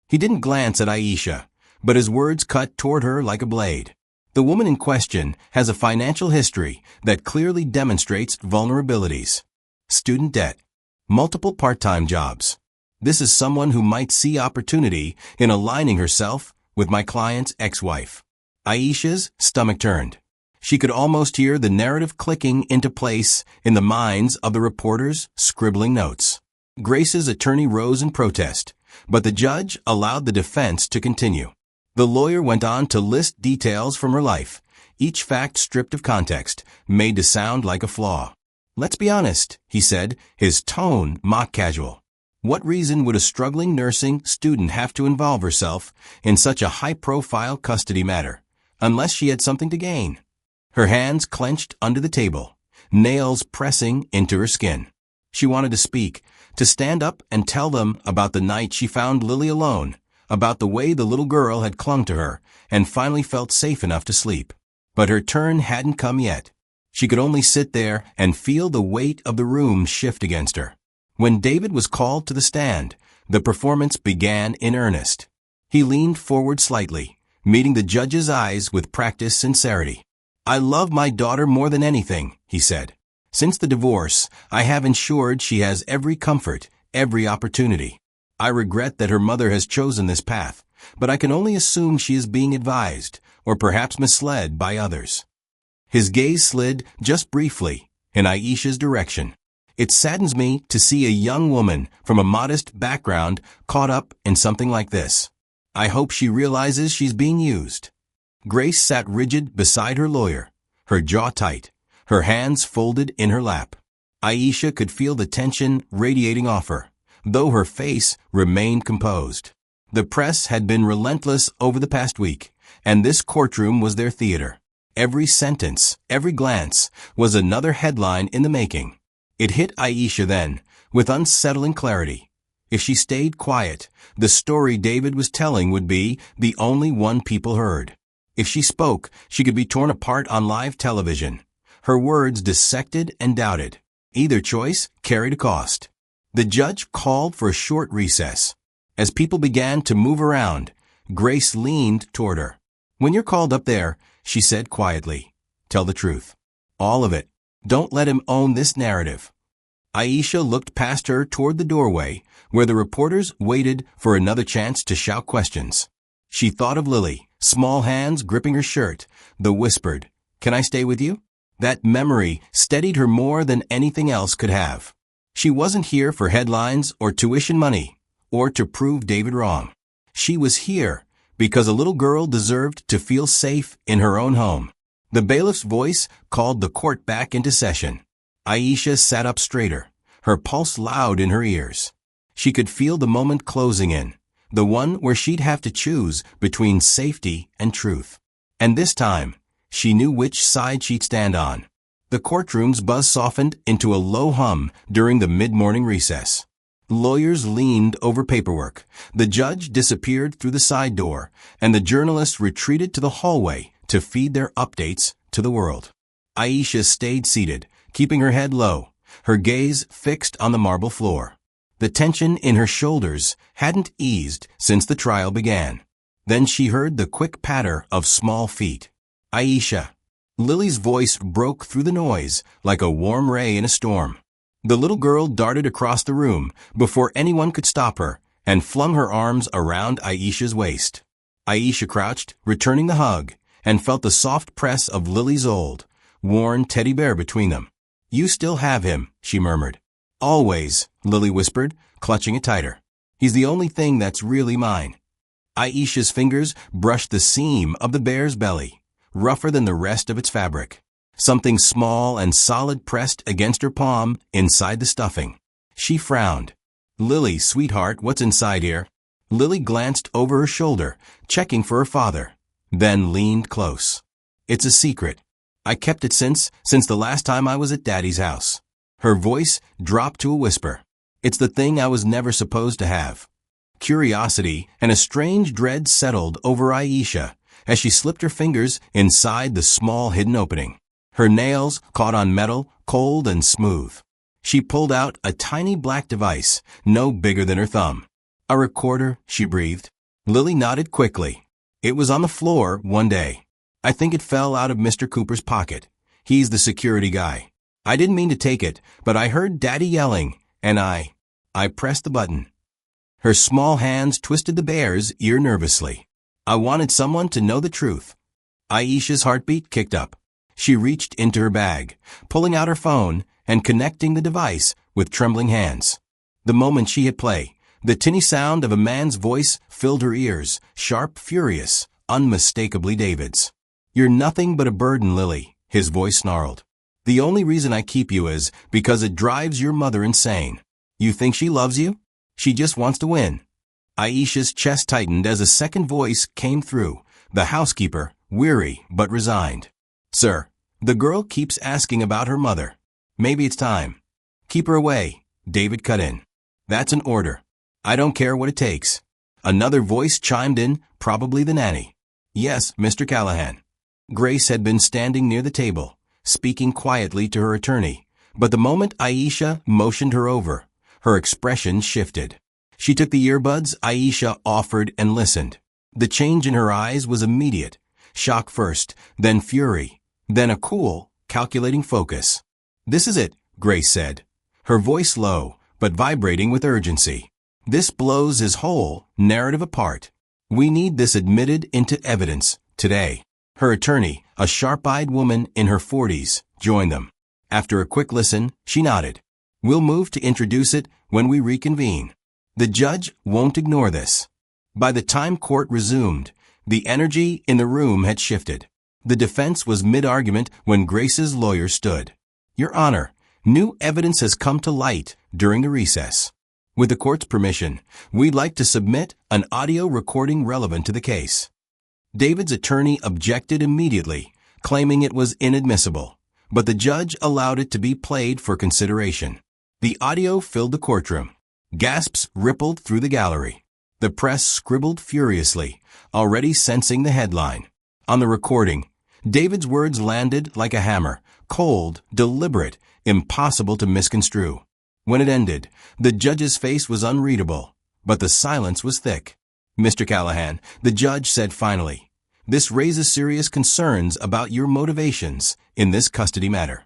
He didn't glance at Aisha, but his words cut toward her like a blade. The woman in question has a financial history that clearly demonstrates vulnerabilities. Student debt, multiple part-time jobs. This is someone who might see opportunity in aligning herself with my client's ex-wife. Aisha's stomach turned. She could almost hear the narrative clicking into place in the minds of the reporters scribbling notes. Grace's attorney rose in protest, but the judge allowed the defense to continue. The lawyer went on to list details from her life, each fact stripped of context, made to sound like a flaw. "Let's be honest," he said, his tone mock casual. "What reason would a struggling nursing student have to involve herself in such a high-profile custody matter, unless she had something to gain?" Her hands clenched under the table, nails pressing into her skin. She wanted to speak, to stand up and tell them about the night she found Lily alone, about the way the little girl had clung to her and finally felt safe enough to sleep. But her turn hadn't come yet. She could only sit there and feel the weight of the room shift against her. When David was called to the stand, the performance began in earnest. He leaned forward slightly, meeting the judge's eyes with practiced sincerity. "I love my daughter more than anything," he said. "Since the divorce, I have ensured she has every comfort, every opportunity. I regret that her mother has chosen this path, but I can only assume she is being advised, or perhaps misled by others." His gaze slid, just briefly, in Aisha's direction. "It saddens me to see a young woman from a modest background caught up in something like this. I hope she realizes she's being used." Grace sat rigid beside her lawyer, her jaw tight, her hands folded in her lap. Aisha could feel the tension radiating off her, though her face remained composed. The press had been relentless over the past week, and this courtroom was their theater. Every sentence, every glance, was another headline in the making. It hit Aisha then, with unsettling clarity. If she stayed quiet, the story David was telling would be the only one people heard. If she spoke, she could be torn apart on live television. Her words dissected and doubted. Either choice carried a cost. The judge called for a short recess. As people began to move around, Grace leaned toward her. "When you're called up there," she said quietly, "tell the truth. All of it. Don't let him own this narrative." Aisha looked past her toward the doorway, where the reporters waited for another chance to shout questions. She thought of Lily, small hands gripping her shirt, the whispered, "Can I stay with you?" That memory steadied her more than anything else could have. She wasn't here for headlines or tuition money, or to prove David wrong. She was here because a little girl deserved to feel safe in her own home. The bailiff's voice called the court back into session. Aisha sat up straighter, her pulse loud in her ears. She could feel the moment closing in, the one where she'd have to choose between safety and truth. And this time, she knew which side she'd stand on. The courtroom's buzz softened into a low hum during the mid-morning recess. Lawyers leaned over paperwork, the judge disappeared through the side door, and the journalists retreated to the hallway to feed their updates to the world. Aisha stayed seated, keeping her head low, her gaze fixed on the marble floor. The tension in her shoulders hadn't eased since the trial began. Then she heard the quick patter of small feet. "Aisha." Lily's voice broke through the noise like a warm ray in a storm. The little girl darted across the room before anyone could stop her and flung her arms around Aisha's waist. Aisha crouched, returning the hug, and felt the soft press of Lily's old, worn teddy bear between them. "You still have him," she murmured. "Always," Lily whispered, clutching it tighter. "He's the only thing that's really mine." Aisha's fingers brushed the seam of the bear's belly, rougher than the rest of its fabric. Something small and solid pressed against her palm inside the stuffing. She frowned. "Lily, sweetheart, what's inside here?" Lily glanced over her shoulder, checking for her father, then leaned close. "It's a secret. I kept it since the last time I was at Daddy's house." Her voice dropped to a whisper. "It's the thing I was never supposed to have." Curiosity and a strange dread settled over Aisha as she slipped her fingers inside the small hidden opening. Her nails caught on metal, cold and smooth. She pulled out a tiny black device, no bigger than her thumb. "A recorder," she breathed. Lily nodded quickly. "It was on the floor one day. I think it fell out of Mr. Cooper's pocket. He's the security guy. I didn't mean to take it, but I heard Daddy yelling, and I pressed the button." Her small hands twisted the bear's ear nervously. "I wanted someone to know the truth." Aisha's heartbeat kicked up. She reached into her bag, pulling out her phone and connecting the device with trembling hands. The moment she hit play, the tinny sound of a man's voice filled her ears, sharp, furious, unmistakably David's. "You're nothing but a burden, Lily," his voice snarled. "The only reason I keep you is because it drives your mother insane. You think she loves you? She just wants to win." Aisha's chest tightened as a second voice came through, the housekeeper, weary but resigned. "Sir, the girl keeps asking about her mother. Maybe it's time." "Keep her away," David cut in. "That's an order. I don't care what it takes." Another voice chimed in, probably the nanny. "Yes, Mr. Callahan." Grace had been standing near the table, speaking quietly to her attorney, but the moment Aisha motioned her over, her expression shifted. She took the earbuds Aisha offered and listened. The change in her eyes was immediate. Shock first, then fury, then a cool, calculating focus. "This is it," Grace said, her voice low, but vibrating with urgency. "This blows his whole narrative apart. We need this admitted into evidence, today." Her attorney, a sharp-eyed woman in her 40s, joined them. After a quick listen, she nodded. "We'll move to introduce it when we reconvene. The judge won't ignore this." By the time court resumed, the energy in the room had shifted. The defense was mid-argument when Grace's lawyer stood. "Your Honor, new evidence has come to light during the recess. With the court's permission, we'd like to submit an audio recording relevant to the case." David's attorney objected immediately, claiming it was inadmissible, but the judge allowed it to be played for consideration. The audio filled the courtroom. Gasps rippled through the gallery. The press scribbled furiously, already sensing the headline. On the recording, David's words landed like a hammer, cold, deliberate, impossible to misconstrue. When it ended, the judge's face was unreadable, but the silence was thick. "Mr. Callahan," the judge said finally, "this raises serious concerns about your motivations in this custody matter."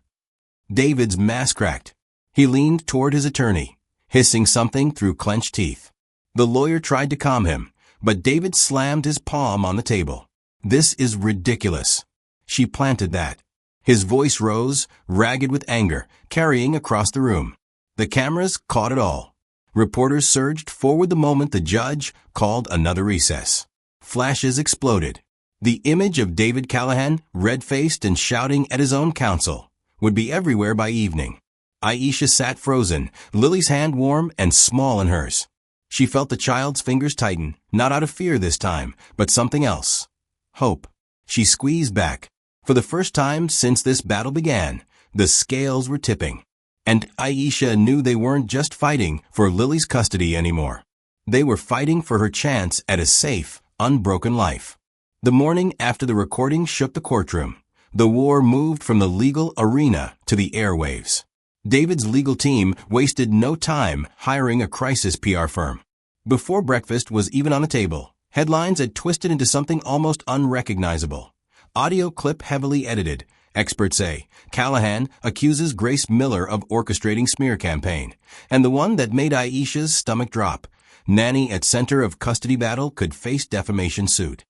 David's mask cracked. He leaned toward his attorney, hissing something through clenched teeth. The lawyer tried to calm him, but David slammed his palm on the table. "This is ridiculous." She planted that. His voice rose, ragged with anger, carrying across the room. The cameras caught it all. Reporters surged forward the moment the judge called another recess. Flashes exploded. The image of David Callahan, red-faced and shouting at his own counsel, would be everywhere by evening. Aisha sat frozen, Lily's hand warm and small in hers. She felt the child's fingers tighten, not out of fear this time, but something else. Hope. She squeezed back. For the first time since this battle began, the scales were tipping. And Aisha knew they weren't just fighting for Lily's custody anymore. They were fighting for her chance at a safe, unbroken life. The morning after the recording shook the courtroom, the war moved from the legal arena to the airwaves. David's legal team wasted no time hiring a crisis PR firm. Before breakfast was even on the table, headlines had twisted into something almost unrecognizable. Audio clip heavily edited. Experts say Callahan accuses Grace Miller of orchestrating smear campaign. And the one that made Aisha's stomach drop. Nanny at center of custody battle could face defamation suit.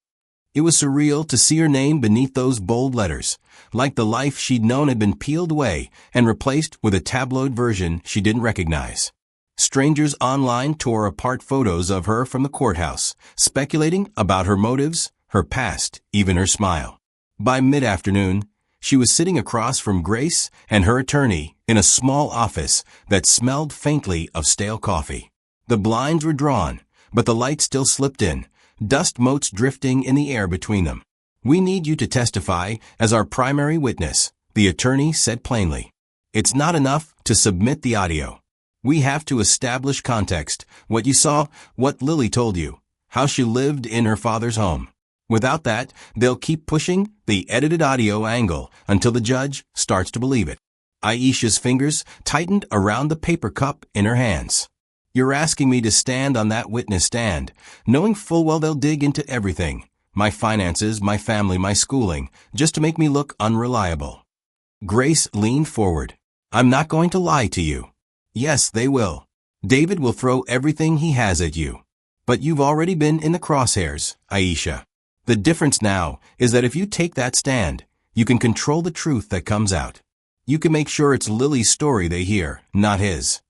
It was surreal to see her name beneath those bold letters, like the life she'd known had been peeled away and replaced with a tabloid version she didn't recognize. Strangers online tore apart photos of her from the courthouse, speculating about her motives, her past, even her smile. By mid-afternoon, she was sitting across from Grace and her attorney in a small office that smelled faintly of stale coffee. The blinds were drawn, but the light still slipped in, dust motes drifting in the air between them. "We need you to testify as our primary witness," the attorney said plainly. "It's not enough to submit the audio. We have to establish context, what you saw, what Lily told you, how she lived in her father's home. Without that, they'll keep pushing the edited audio angle until the judge starts to believe it." Aisha's fingers tightened around the paper cup in her hands. "You're asking me to stand on that witness stand, knowing full well they'll dig into everything, my finances, my family, my schooling, just to make me look unreliable." Grace leaned forward. "I'm not going to lie to you. Yes, they will. David will throw everything he has at you. But you've already been in the crosshairs, Aisha. The difference now is that if you take that stand, you can control the truth that comes out. You can make sure it's Lily's story they hear, not his."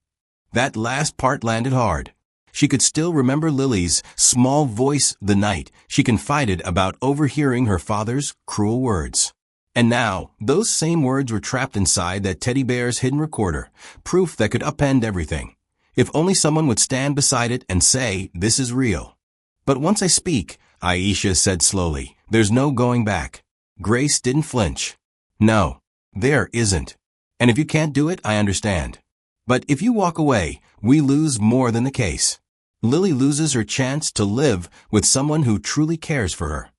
That last part landed hard. She could still remember Lily's small voice the night she confided about overhearing her father's cruel words. And now, those same words were trapped inside that teddy bear's hidden recorder, proof that could upend everything. If only someone would stand beside it and say, "This is real." "But once I speak," Aisha said slowly, "there's no going back." Grace didn't flinch. "No, there isn't. And if you can't do it, I understand. But if you walk away, we lose more than the case. Lily loses her chance to live with someone who truly cares for her."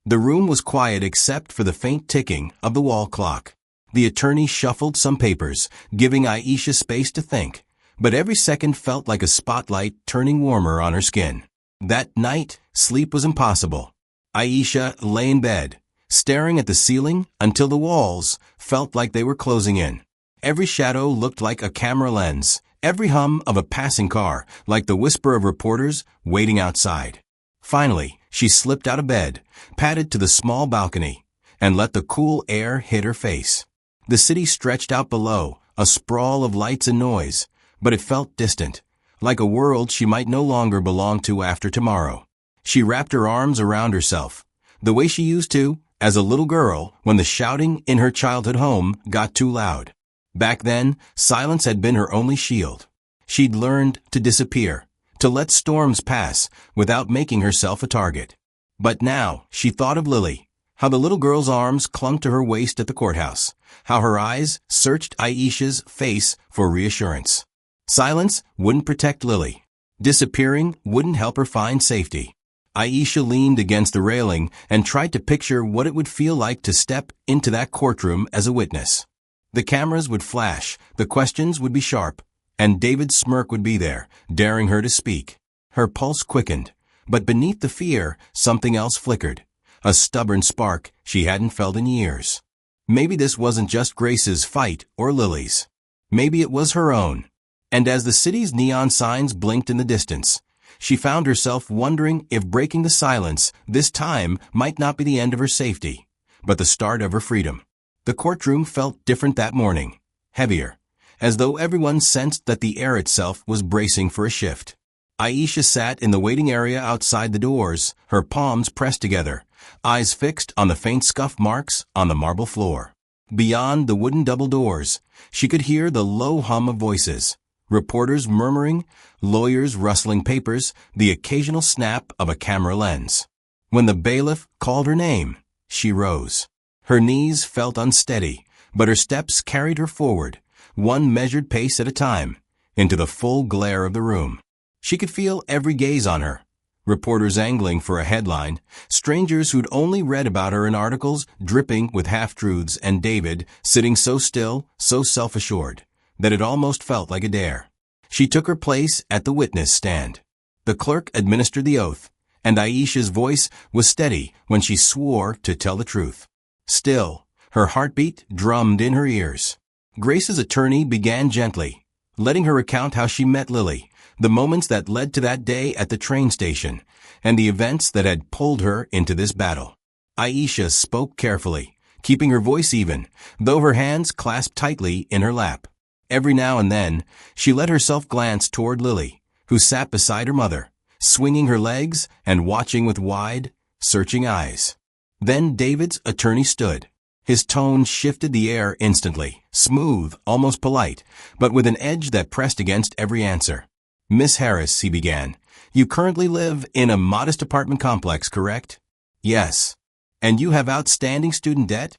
The room was quiet except for the faint ticking of the wall clock. The attorney shuffled some papers, giving Aisha space to think, but every second felt like a spotlight turning warmer on her skin. That night, sleep was impossible. Aisha lay in bed, staring at the ceiling until the walls felt like they were closing in. Every shadow looked like a camera lens, every hum of a passing car like the whisper of reporters waiting outside. Finally, she slipped out of bed, padded to the small balcony, and let the cool air hit her face. The city stretched out below, a sprawl of lights and noise, but it felt distant, like a world she might no longer belong to after tomorrow. She wrapped her arms around herself, the way she used to, as a little girl, when the shouting in her childhood home got too loud. Back then, silence had been her only shield. She'd learned to disappear, to let storms pass without making herself a target. But now, she thought of Lily, how the little girl's arms clung to her waist at the courthouse, how her eyes searched Aisha's face for reassurance. Silence wouldn't protect Lily. Disappearing wouldn't help her find safety. Aisha leaned against the railing and tried to picture what it would feel like to step into that courtroom as a witness. The cameras would flash, the questions would be sharp, and David's smirk would be there, daring her to speak. Her pulse quickened, but beneath the fear, something else flickered, a stubborn spark she hadn't felt in years. Maybe this wasn't just Grace's fight or Lily's. Maybe it was her own. And as the city's neon signs blinked in the distance, she found herself wondering if breaking the silence this time might not be the end of her safety, but the start of her freedom. The courtroom felt different that morning, heavier, as though everyone sensed that the air itself was bracing for a shift. Aisha sat in the waiting area outside the doors, her palms pressed together, eyes fixed on the faint scuff marks on the marble floor. Beyond the wooden double doors, she could hear the low hum of voices, reporters murmuring, lawyers rustling papers, the occasional snap of a camera lens. When the bailiff called her name, she rose. Her knees felt unsteady, but her steps carried her forward, one measured pace at a time, into the full glare of the room. She could feel every gaze on her. Reporters angling for a headline, strangers who'd only read about her in articles dripping with half-truths, and David sitting so still, so self-assured, that it almost felt like a dare. She took her place at the witness stand. The clerk administered the oath, and Aisha's voice was steady when she swore to tell the truth. Still, her heartbeat drummed in her ears. Grace's attorney began gently, letting her recount how she met Lily, the moments that led to that day at the train station, and the events that had pulled her into this battle. Aisha spoke carefully, keeping her voice even, though her hands clasped tightly in her lap. Every now and then, she let herself glance toward Lily, who sat beside her mother, swinging her legs and watching with wide, searching eyes. Then David's attorney stood. His tone shifted the air instantly, smooth, almost polite, but with an edge that pressed against every answer. "Miss Harris," he began, "you currently live in a modest apartment complex, correct?" "Yes." "And you have outstanding student debt?"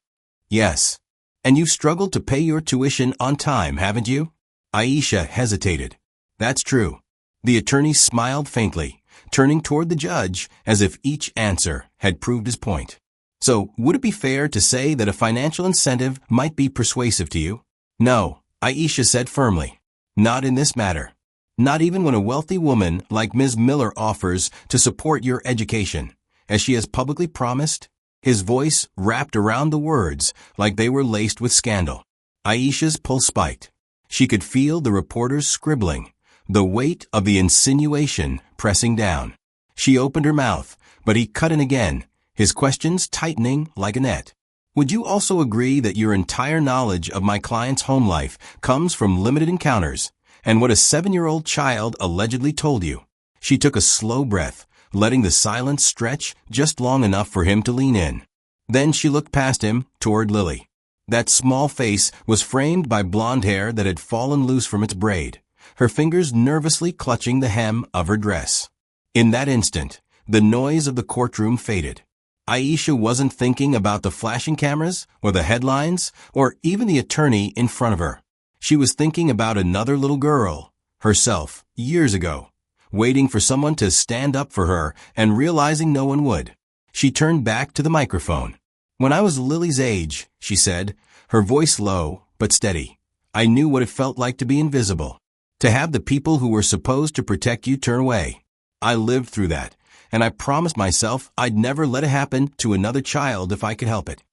"Yes." "And you've struggled to pay your tuition on time, haven't you?" Aisha hesitated. "That's true." The attorney smiled faintly, turning toward the judge as if each answer had proved his point. "So, would it be fair to say that a financial incentive might be persuasive to you?" "No," Aisha said firmly. "Not in this matter. Not even when a wealthy woman like Ms. Miller offers to support your education, as she has publicly promised." His voice wrapped around the words like they were laced with scandal. Aisha's pulse spiked. She could feel the reporter's scribbling, the weight of the insinuation pressing down. She opened her mouth, but he cut in again, his questions tightening like a net. "Would you also agree that your entire knowledge of my client's home life comes from limited encounters, and what a 7-year-old child allegedly told you?" She took a slow breath, letting the silence stretch just long enough for him to lean in. Then she looked past him toward Lily. That small face was framed by blonde hair that had fallen loose from its braid, her fingers nervously clutching the hem of her dress. In that instant, the noise of the courtroom faded. Aisha wasn't thinking about the flashing cameras, or the headlines, or even the attorney in front of her. She was thinking about another little girl, herself, years ago, waiting for someone to stand up for her and realizing no one would. She turned back to the microphone. "When I was Lily's age," she said, her voice low but steady, "I knew what it felt like to be invisible, to have the people who were supposed to protect you turn away. I lived through that, and I promised myself I'd never let it happen to another child if I could help it."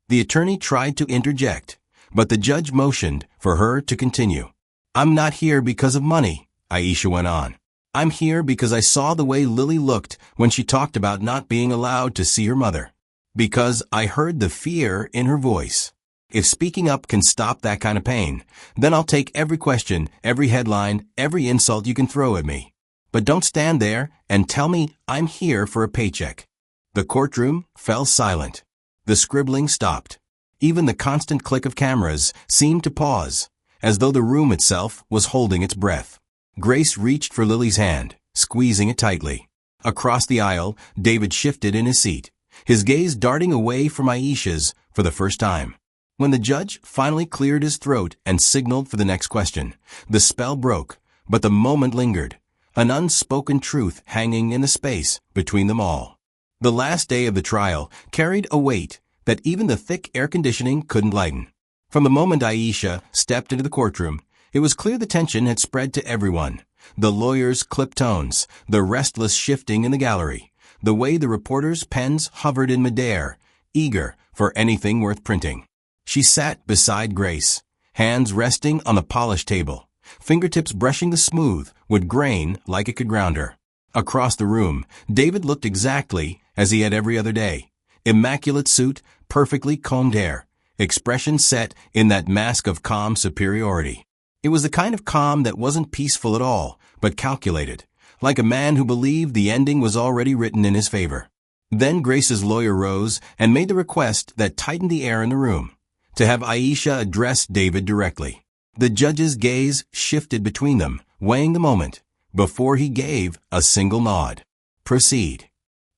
The attorney tried to interject, but the judge motioned for her to continue. "I'm not here because of money," Aisha went on. "I'm here because I saw the way Lily looked when she talked about not being allowed to see her mother. Because I heard the fear in her voice. If speaking up can stop that kind of pain, then I'll take every question, every headline, every insult you can throw at me. But don't stand there and tell me I'm here for a paycheck." The courtroom fell silent. The scribbling stopped. Even the constant click of cameras seemed to pause, as though the room itself was holding its breath. Grace reached for Lily's hand, squeezing it tightly. Across the aisle, David shifted in his seat, his gaze darting away from Aisha's for the first time. When the judge finally cleared his throat and signaled for the next question, the spell broke, but the moment lingered, an unspoken truth hanging in the space between them all. The last day of the trial carried a weight that even the thick air conditioning couldn't lighten. From the moment Aisha stepped into the courtroom, it was clear the tension had spread to everyone. The lawyers' clipped tones, the restless shifting in the gallery, the way the reporters' pens hovered in midair, eager for anything worth printing. She sat beside Grace, hands resting on the polished table, fingertips brushing the smooth wood grain like it could ground her. Across the room, David looked exactly as he had every other day. Immaculate suit, perfectly combed hair, expression set in that mask of calm superiority. It was the kind of calm that wasn't peaceful at all, but calculated, like a man who believed the ending was already written in his favor. Then Grace's lawyer rose and made the request that tightened the air in the room, to have Aisha address David directly. The judge's gaze shifted between them, weighing the moment, before he gave a single nod. "Proceed."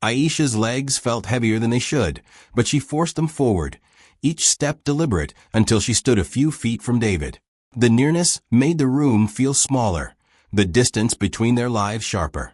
Aisha's legs felt heavier than they should, but she forced them forward, each step deliberate until she stood a few feet from David. The nearness made the room feel smaller, the distance between their lives sharper.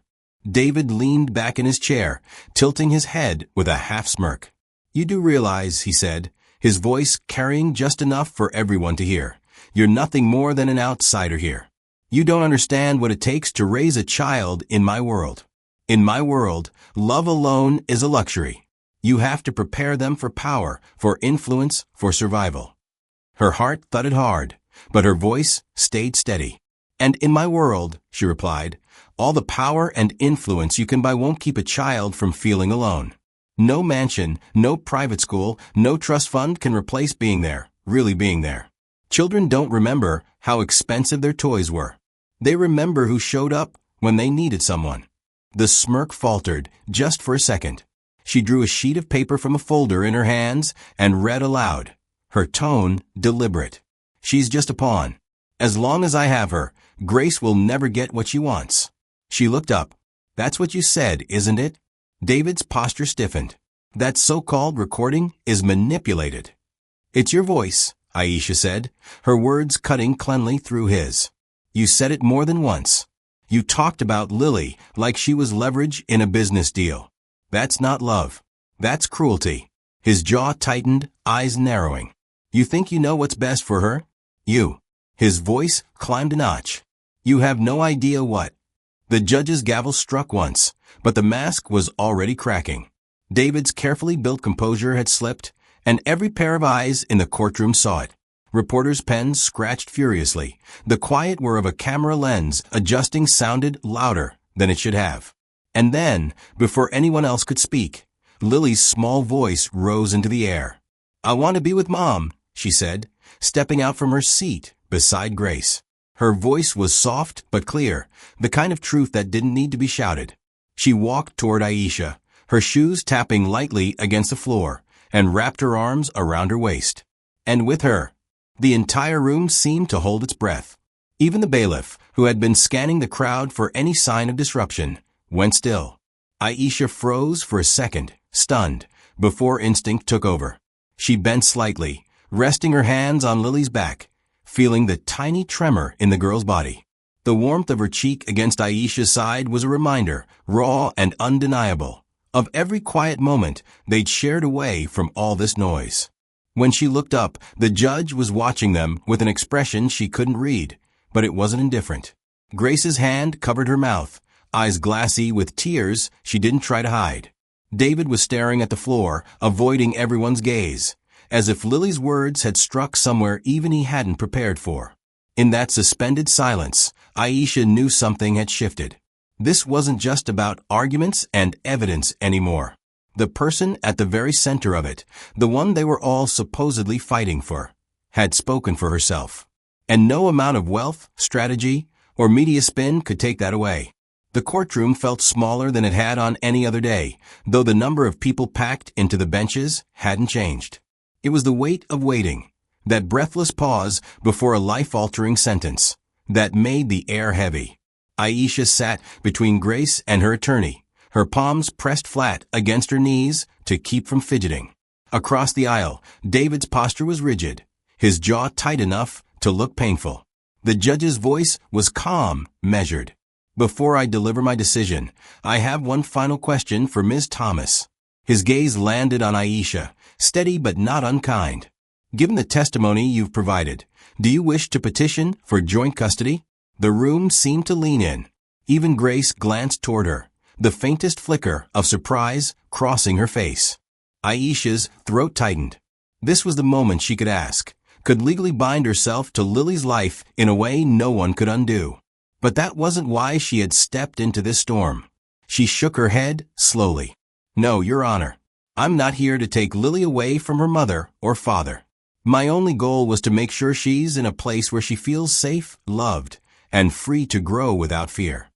David leaned back in his chair, tilting his head with a half-smirk. "You do realize," he said, his voice carrying just enough for everyone to hear, "you're nothing more than an outsider here. You don't understand what it takes to raise a child in my world. In my world, love alone is a luxury. You have to prepare them for power, for influence, for survival." Her heart thudded hard, but her voice stayed steady. "And in my world," she replied, "all the power and influence you can buy won't keep a child from feeling alone. No mansion, no private school, no trust fund can replace being there, really being there. Children don't remember how expensive their toys were. They remember who showed up when they needed someone. The smirk faltered just for a second. She drew a sheet of paper from a folder in her hands and read aloud, her tone deliberate. She's just a pawn. As long as I have her, Grace will never get what she wants. She looked up. That's what you said, isn't it? David's posture stiffened. That so-called recording is manipulated. It's your voice, Aisha said, her words cutting cleanly through his. You said it more than once. You talked about Lily like she was leverage in a business deal. That's not love. That's cruelty. His jaw tightened, eyes narrowing. You think you know what's best for her? You. His voice climbed a notch. You have no idea what. The judge's gavel struck once, but the mask was already cracking. David's carefully built composure had slipped, and every pair of eyes in the courtroom saw it. Reporters' pens scratched furiously. The quiet whir of a camera lens adjusting sounded louder than it should have. And then, before anyone else could speak, Lily's small voice rose into the air. I want to be with Mom, she said, stepping out from her seat beside Grace. Her voice was soft but clear, the kind of truth that didn't need to be shouted. She walked toward Aisha, her shoes tapping lightly against the floor, and wrapped her arms around her waist. And with her, the entire room seemed to hold its breath. Even the bailiff, who had been scanning the crowd for any sign of disruption, went still. Aisha froze for a second, stunned, before instinct took over. She bent slightly, resting her hands on Lily's back, feeling the tiny tremor in the girl's body. The warmth of her cheek against Aisha's side was a reminder, raw and undeniable, of every quiet moment they'd shared away from all this noise. When she looked up, the judge was watching them with an expression she couldn't read, but it wasn't indifferent. Grace's hand covered her mouth, eyes glassy with tears she didn't try to hide. David was staring at the floor, avoiding everyone's gaze, as if Lily's words had struck somewhere even he hadn't prepared for. In that suspended silence, Aisha knew something had shifted. This wasn't just about arguments and evidence anymore. The person at the very center of it, the one they were all supposedly fighting for, had spoken for herself. And no amount of wealth, strategy, or media spin could take that away. The courtroom felt smaller than it had on any other day, though the number of people packed into the benches hadn't changed. It was the weight of waiting, that breathless pause before a life-altering sentence, that made the air heavy. Aisha sat between Grace and her attorney, her palms pressed flat against her knees to keep from fidgeting. Across the aisle, David's posture was rigid, his jaw tight enough to look painful. The judge's voice was calm, measured. Before I deliver my decision, I have one final question for Ms. Thomas. His gaze landed on Aisha, steady but not unkind. Given the testimony you've provided, do you wish to petition for joint custody? The room seemed to lean in. Even Grace glanced toward her, the faintest flicker of surprise crossing her face. Aisha's throat tightened. This was the moment she could ask, could legally bind herself to Lily's life in a way no one could undo. But that wasn't why she had stepped into this storm. She shook her head slowly. No, Your Honor. I'm not here to take Lily away from her mother or father. My only goal was to make sure she's in a place where she feels safe, loved, and free to grow without fear.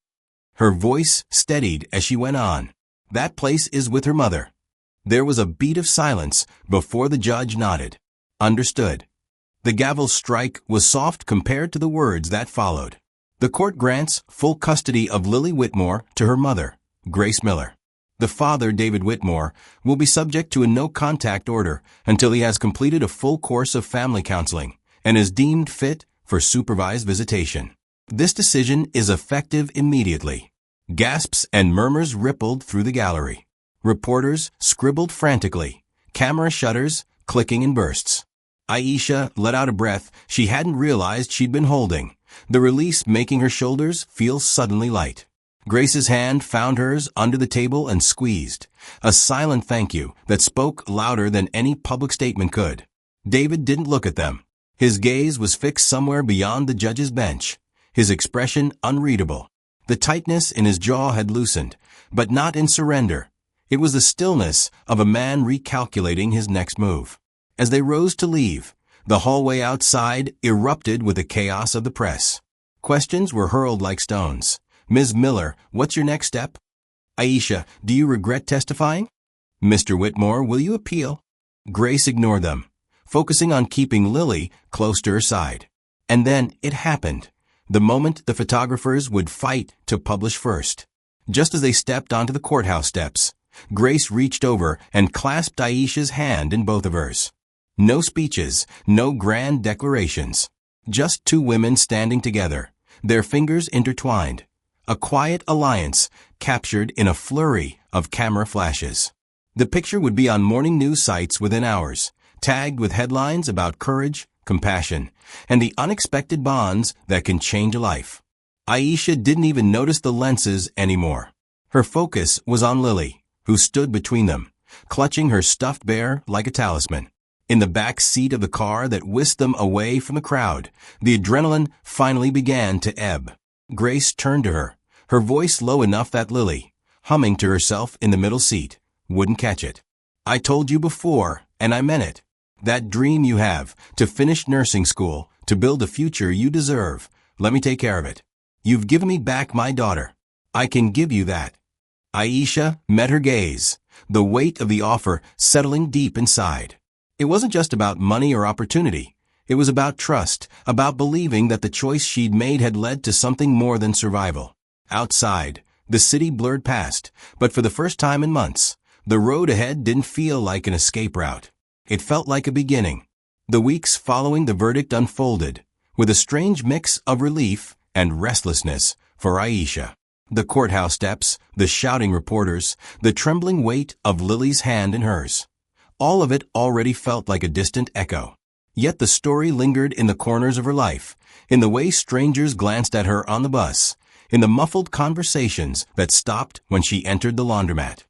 Her voice steadied as she went on. That place is with her mother. There was a beat of silence before the judge nodded. Understood. The gavel's strike was soft compared to the words that followed. The court grants full custody of Lily Whitmore to her mother, Grace Miller. The father, David Whitmore, will be subject to a no-contact order until he has completed a full course of family counseling and is deemed fit for supervised visitation. This decision is effective immediately. Gasps and murmurs rippled through the gallery. Reporters scribbled frantically, camera shutters clicking in bursts. Aisha let out a breath she hadn't realized she'd been holding, the release making her shoulders feel suddenly light. Grace's hand found hers under the table and squeezed, a silent thank you that spoke louder than any public statement could. David didn't look at them. His gaze was fixed somewhere beyond the judge's bench, his expression unreadable. The tightness in his jaw had loosened, but not in surrender. It was the stillness of a man recalculating his next move. As they rose to leave, The hallway outside erupted with the chaos of the press. Questions were hurled like stones. Ms. Miller, what's your next step? Aisha, do you regret testifying? Mr. Whitmore, will you appeal? Grace ignored them, focusing on keeping Lily close to her side. And then it happened. The moment the photographers would fight to publish first. Just as they stepped onto the courthouse steps, Grace reached over and clasped Aisha's hand in both of hers. No speeches, no grand declarations. Just two women standing together, their fingers intertwined. A quiet alliance captured in a flurry of camera flashes. The picture would be on morning news sites within hours, tagged with headlines about courage, compassion, and the unexpected bonds that can change a life. Aisha didn't even notice the lenses anymore. Her focus was on Lily, who stood between them, clutching her stuffed bear like a talisman. In the back seat of the car that whisked them away from the crowd, the adrenaline finally began to ebb. Grace turned to her, her voice low enough that Lily, humming to herself in the middle seat, wouldn't catch it. I told you before, and I meant it. That dream you have, to finish nursing school, to build a future you deserve, let me take care of it. You've given me back my daughter. I can give you that. Aisha met her gaze, the weight of the offer settling deep inside. It wasn't just about money or opportunity. It was about trust, about believing that the choice she'd made had led to something more than survival. Outside, the city blurred past, but for the first time in months, the road ahead didn't feel like an escape route. It felt like a beginning. The weeks following the verdict unfolded, with a strange mix of relief and restlessness for Aisha. The courthouse steps, the shouting reporters, the trembling weight of Lily's hand in hers. All of it already felt like a distant echo. Yet the story lingered in the corners of her life, in the way strangers glanced at her on the bus, in the muffled conversations that stopped when she entered the laundromat.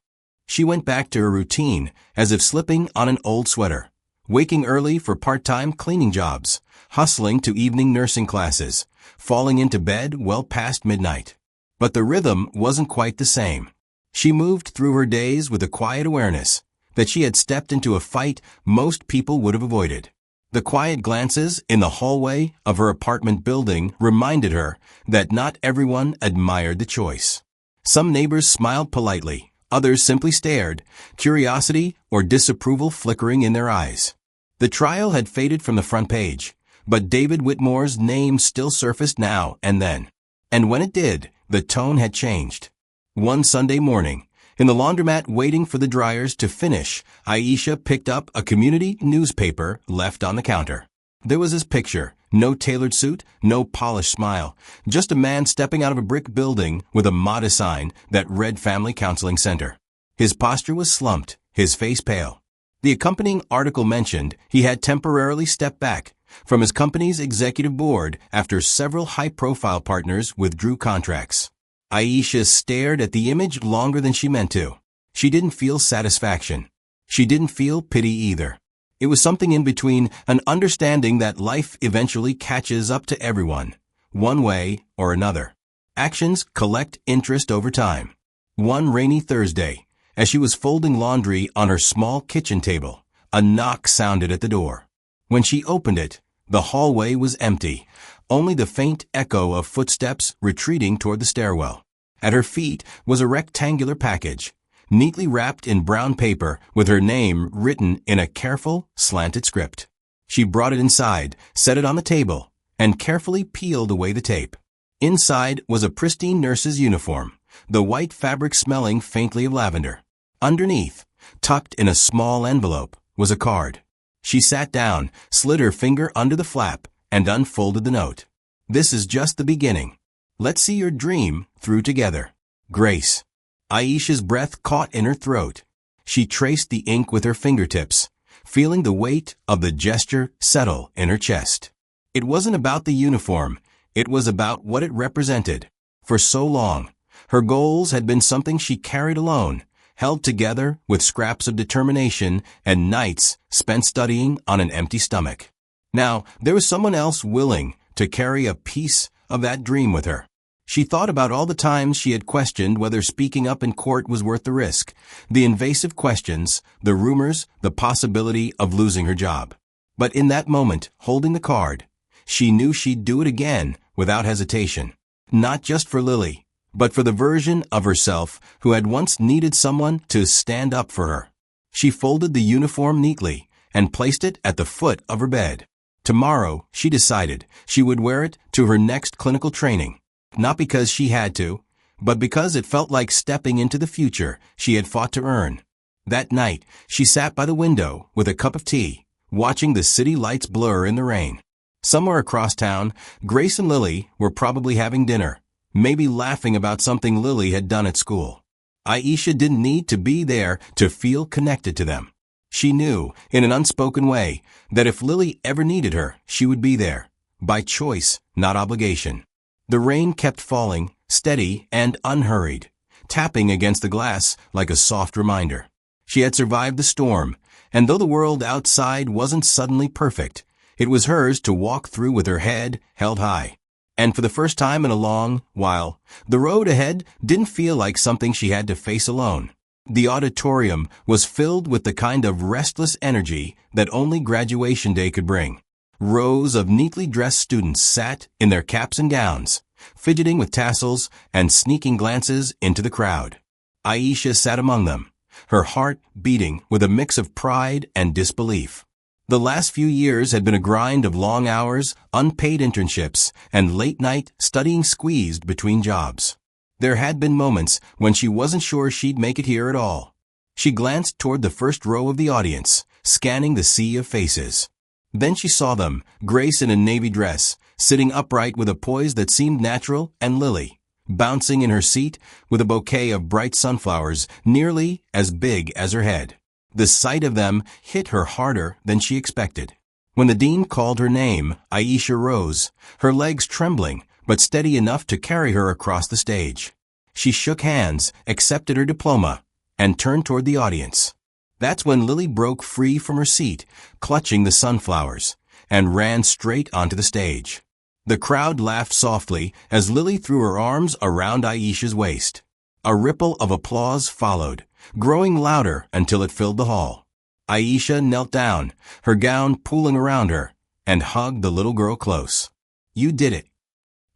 She went back to her routine, as if slipping on an old sweater, waking early for part-time cleaning jobs, hustling to evening nursing classes, falling into bed well past midnight. But the rhythm wasn't quite the same. She moved through her days with a quiet awareness that she had stepped into a fight most people would have avoided. The quiet glances in the hallway of her apartment building reminded her that not everyone admired the choice. Some neighbors smiled politely, others simply stared, curiosity or disapproval flickering in their eyes. The trial had faded from the front page, but David Whitmore's name still surfaced now and then. And when it did, the tone had changed. One Sunday morning, in the laundromat waiting for the dryers to finish, Aisha picked up a community newspaper left on the counter. There was his picture, no tailored suit, no polished smile, just a man stepping out of a brick building with a modest sign that read Family Counseling Center. His posture was slumped, his face pale. The accompanying article mentioned he had temporarily stepped back from his company's executive board after several high-profile partners withdrew contracts. Aisha stared at the image longer than she meant to. She didn't feel satisfaction. She didn't feel pity either. It was something in between, an understanding that life eventually catches up to everyone, one way or another. Actions collect interest over time. One rainy Thursday, as she was folding laundry on her small kitchen table, a knock sounded at the door. When she opened it, the hallway was empty, only the faint echo of footsteps retreating toward the stairwell. At her feet was a rectangular package, neatly wrapped in brown paper with her name written in a careful, slanted script. She brought it inside, set it on the table, and carefully peeled away the tape. Inside was a pristine nurse's uniform, the white fabric smelling faintly of lavender. Underneath, tucked in a small envelope, was a card. She sat down, slid her finger under the flap, and unfolded the note. This is just the beginning. Let's see your dream through together. Grace. Aisha's breath caught in her throat. She traced the ink with her fingertips, feeling the weight of the gesture settle in her chest. It wasn't about the uniform. It was about what it represented. For so long, her goals had been something she carried alone, held together with scraps of determination and nights spent studying on an empty stomach. Now, there was someone else willing to carry a piece of that dream with her. She thought about all the times she had questioned whether speaking up in court was worth the risk, the invasive questions, the rumors, the possibility of losing her job. But in that moment, holding the card, she knew she'd do it again without hesitation. Not just for Lily, but for the version of herself who had once needed someone to stand up for her. She folded the uniform neatly and placed it at the foot of her bed. Tomorrow, she decided, she would wear it to her next clinical training. Not because she had to, but because it felt like stepping into the future she had fought to earn. That night, she sat by the window with a cup of tea, watching the city lights blur in the rain. Somewhere across town, Grace and Lily were probably having dinner, maybe laughing about something Lily had done at school. Aisha didn't need to be there to feel connected to them. She knew, in an unspoken way, that if Lily ever needed her, she would be there. By choice, not obligation. The rain kept falling, steady and unhurried, tapping against the glass like a soft reminder. She had survived the storm, and though the world outside wasn't suddenly perfect, it was hers to walk through with her head held high. And for the first time in a long while, the road ahead didn't feel like something she had to face alone. The auditorium was filled with the kind of restless energy that only graduation day could bring. Rows of neatly dressed students sat in their caps and gowns, fidgeting with tassels and sneaking glances into the crowd. Aisha sat among them, her heart beating with a mix of pride and disbelief. The last few years had been a grind of long hours, unpaid internships, and late-night studying squeezed between jobs. There had been moments when she wasn't sure she'd make it here at all. She glanced toward the first row of the audience, scanning the sea of faces. Then she saw them, Grace in a navy dress, sitting upright with a poise that seemed natural, and Lily, bouncing in her seat with a bouquet of bright sunflowers nearly as big as her head. The sight of them hit her harder than she expected. When the dean called her name, Aisha rose, her legs trembling, but steady enough to carry her across the stage. She shook hands, accepted her diploma, and turned toward the audience. That's when Lily broke free from her seat, clutching the sunflowers, and ran straight onto the stage. The crowd laughed softly as Lily threw her arms around Aisha's waist. A ripple of applause followed, growing louder until it filled the hall. Aisha knelt down, her gown pooling around her, and hugged the little girl close. "You did it,"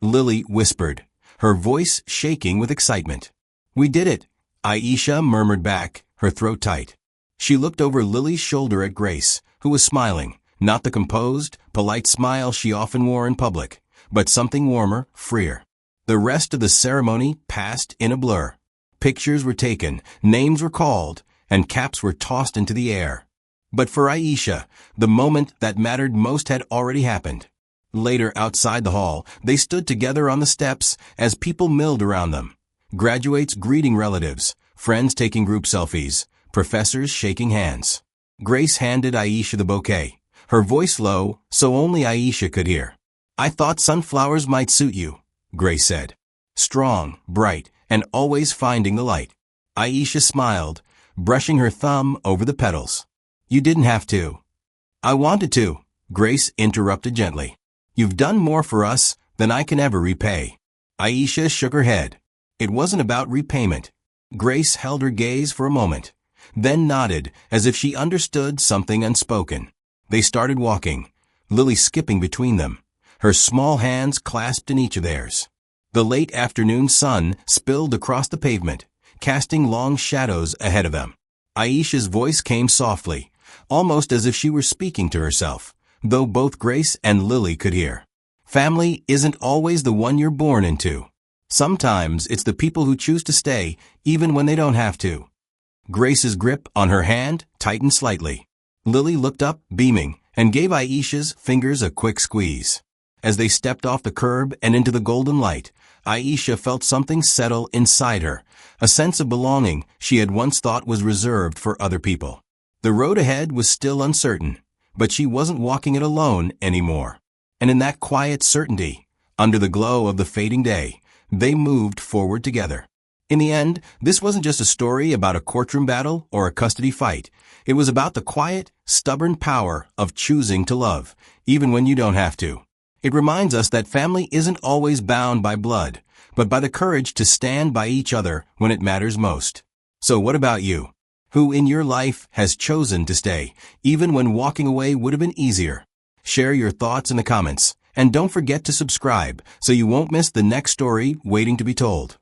Lily whispered, her voice shaking with excitement. "We did it," Aisha murmured back, her throat tight. She looked over Lily's shoulder at Grace, who was smiling, not the composed, polite smile she often wore in public, but something warmer, freer. The rest of the ceremony passed in a blur. Pictures were taken, names were called, and caps were tossed into the air. But for Aisha, the moment that mattered most had already happened. Later, outside the hall, they stood together on the steps as people milled around them. Graduates greeting relatives, friends taking group selfies, professors shaking hands. Grace handed Aisha the bouquet, her voice low so only Aisha could hear. "I thought sunflowers might suit you," Grace said. Strong, bright, and always finding the light. Aisha smiled, brushing her thumb over the petals. "You didn't have to." "I wanted to," Grace interrupted gently. "You've done more for us than I can ever repay." Aisha shook her head. It wasn't about repayment. Grace held her gaze for a moment, then nodded as if she understood something unspoken. They started walking, Lily skipping between them, her small hands clasped in each of theirs. The late afternoon sun spilled across the pavement, casting long shadows ahead of them. Aisha's voice came softly, almost as if she were speaking to herself, though both Grace and Lily could hear. "Family isn't always the one you're born into. Sometimes it's the people who choose to stay, even when they don't have to." Grace's grip on her hand tightened slightly. Lily looked up, beaming, and gave Aisha's fingers a quick squeeze. As they stepped off the curb and into the golden light, Aisha felt something settle inside her, a sense of belonging she had once thought was reserved for other people. The road ahead was still uncertain, but she wasn't walking it alone anymore. And in that quiet certainty, under the glow of the fading day, they moved forward together. In the end, this wasn't just a story about a courtroom battle or a custody fight. It was about the quiet, stubborn power of choosing to love, even when you don't have to. It reminds us that family isn't always bound by blood, but by the courage to stand by each other when it matters most. So what about you? Who in your life has chosen to stay, even when walking away would have been easier? Share your thoughts in the comments, and don't forget to subscribe so you won't miss the next story waiting to be told.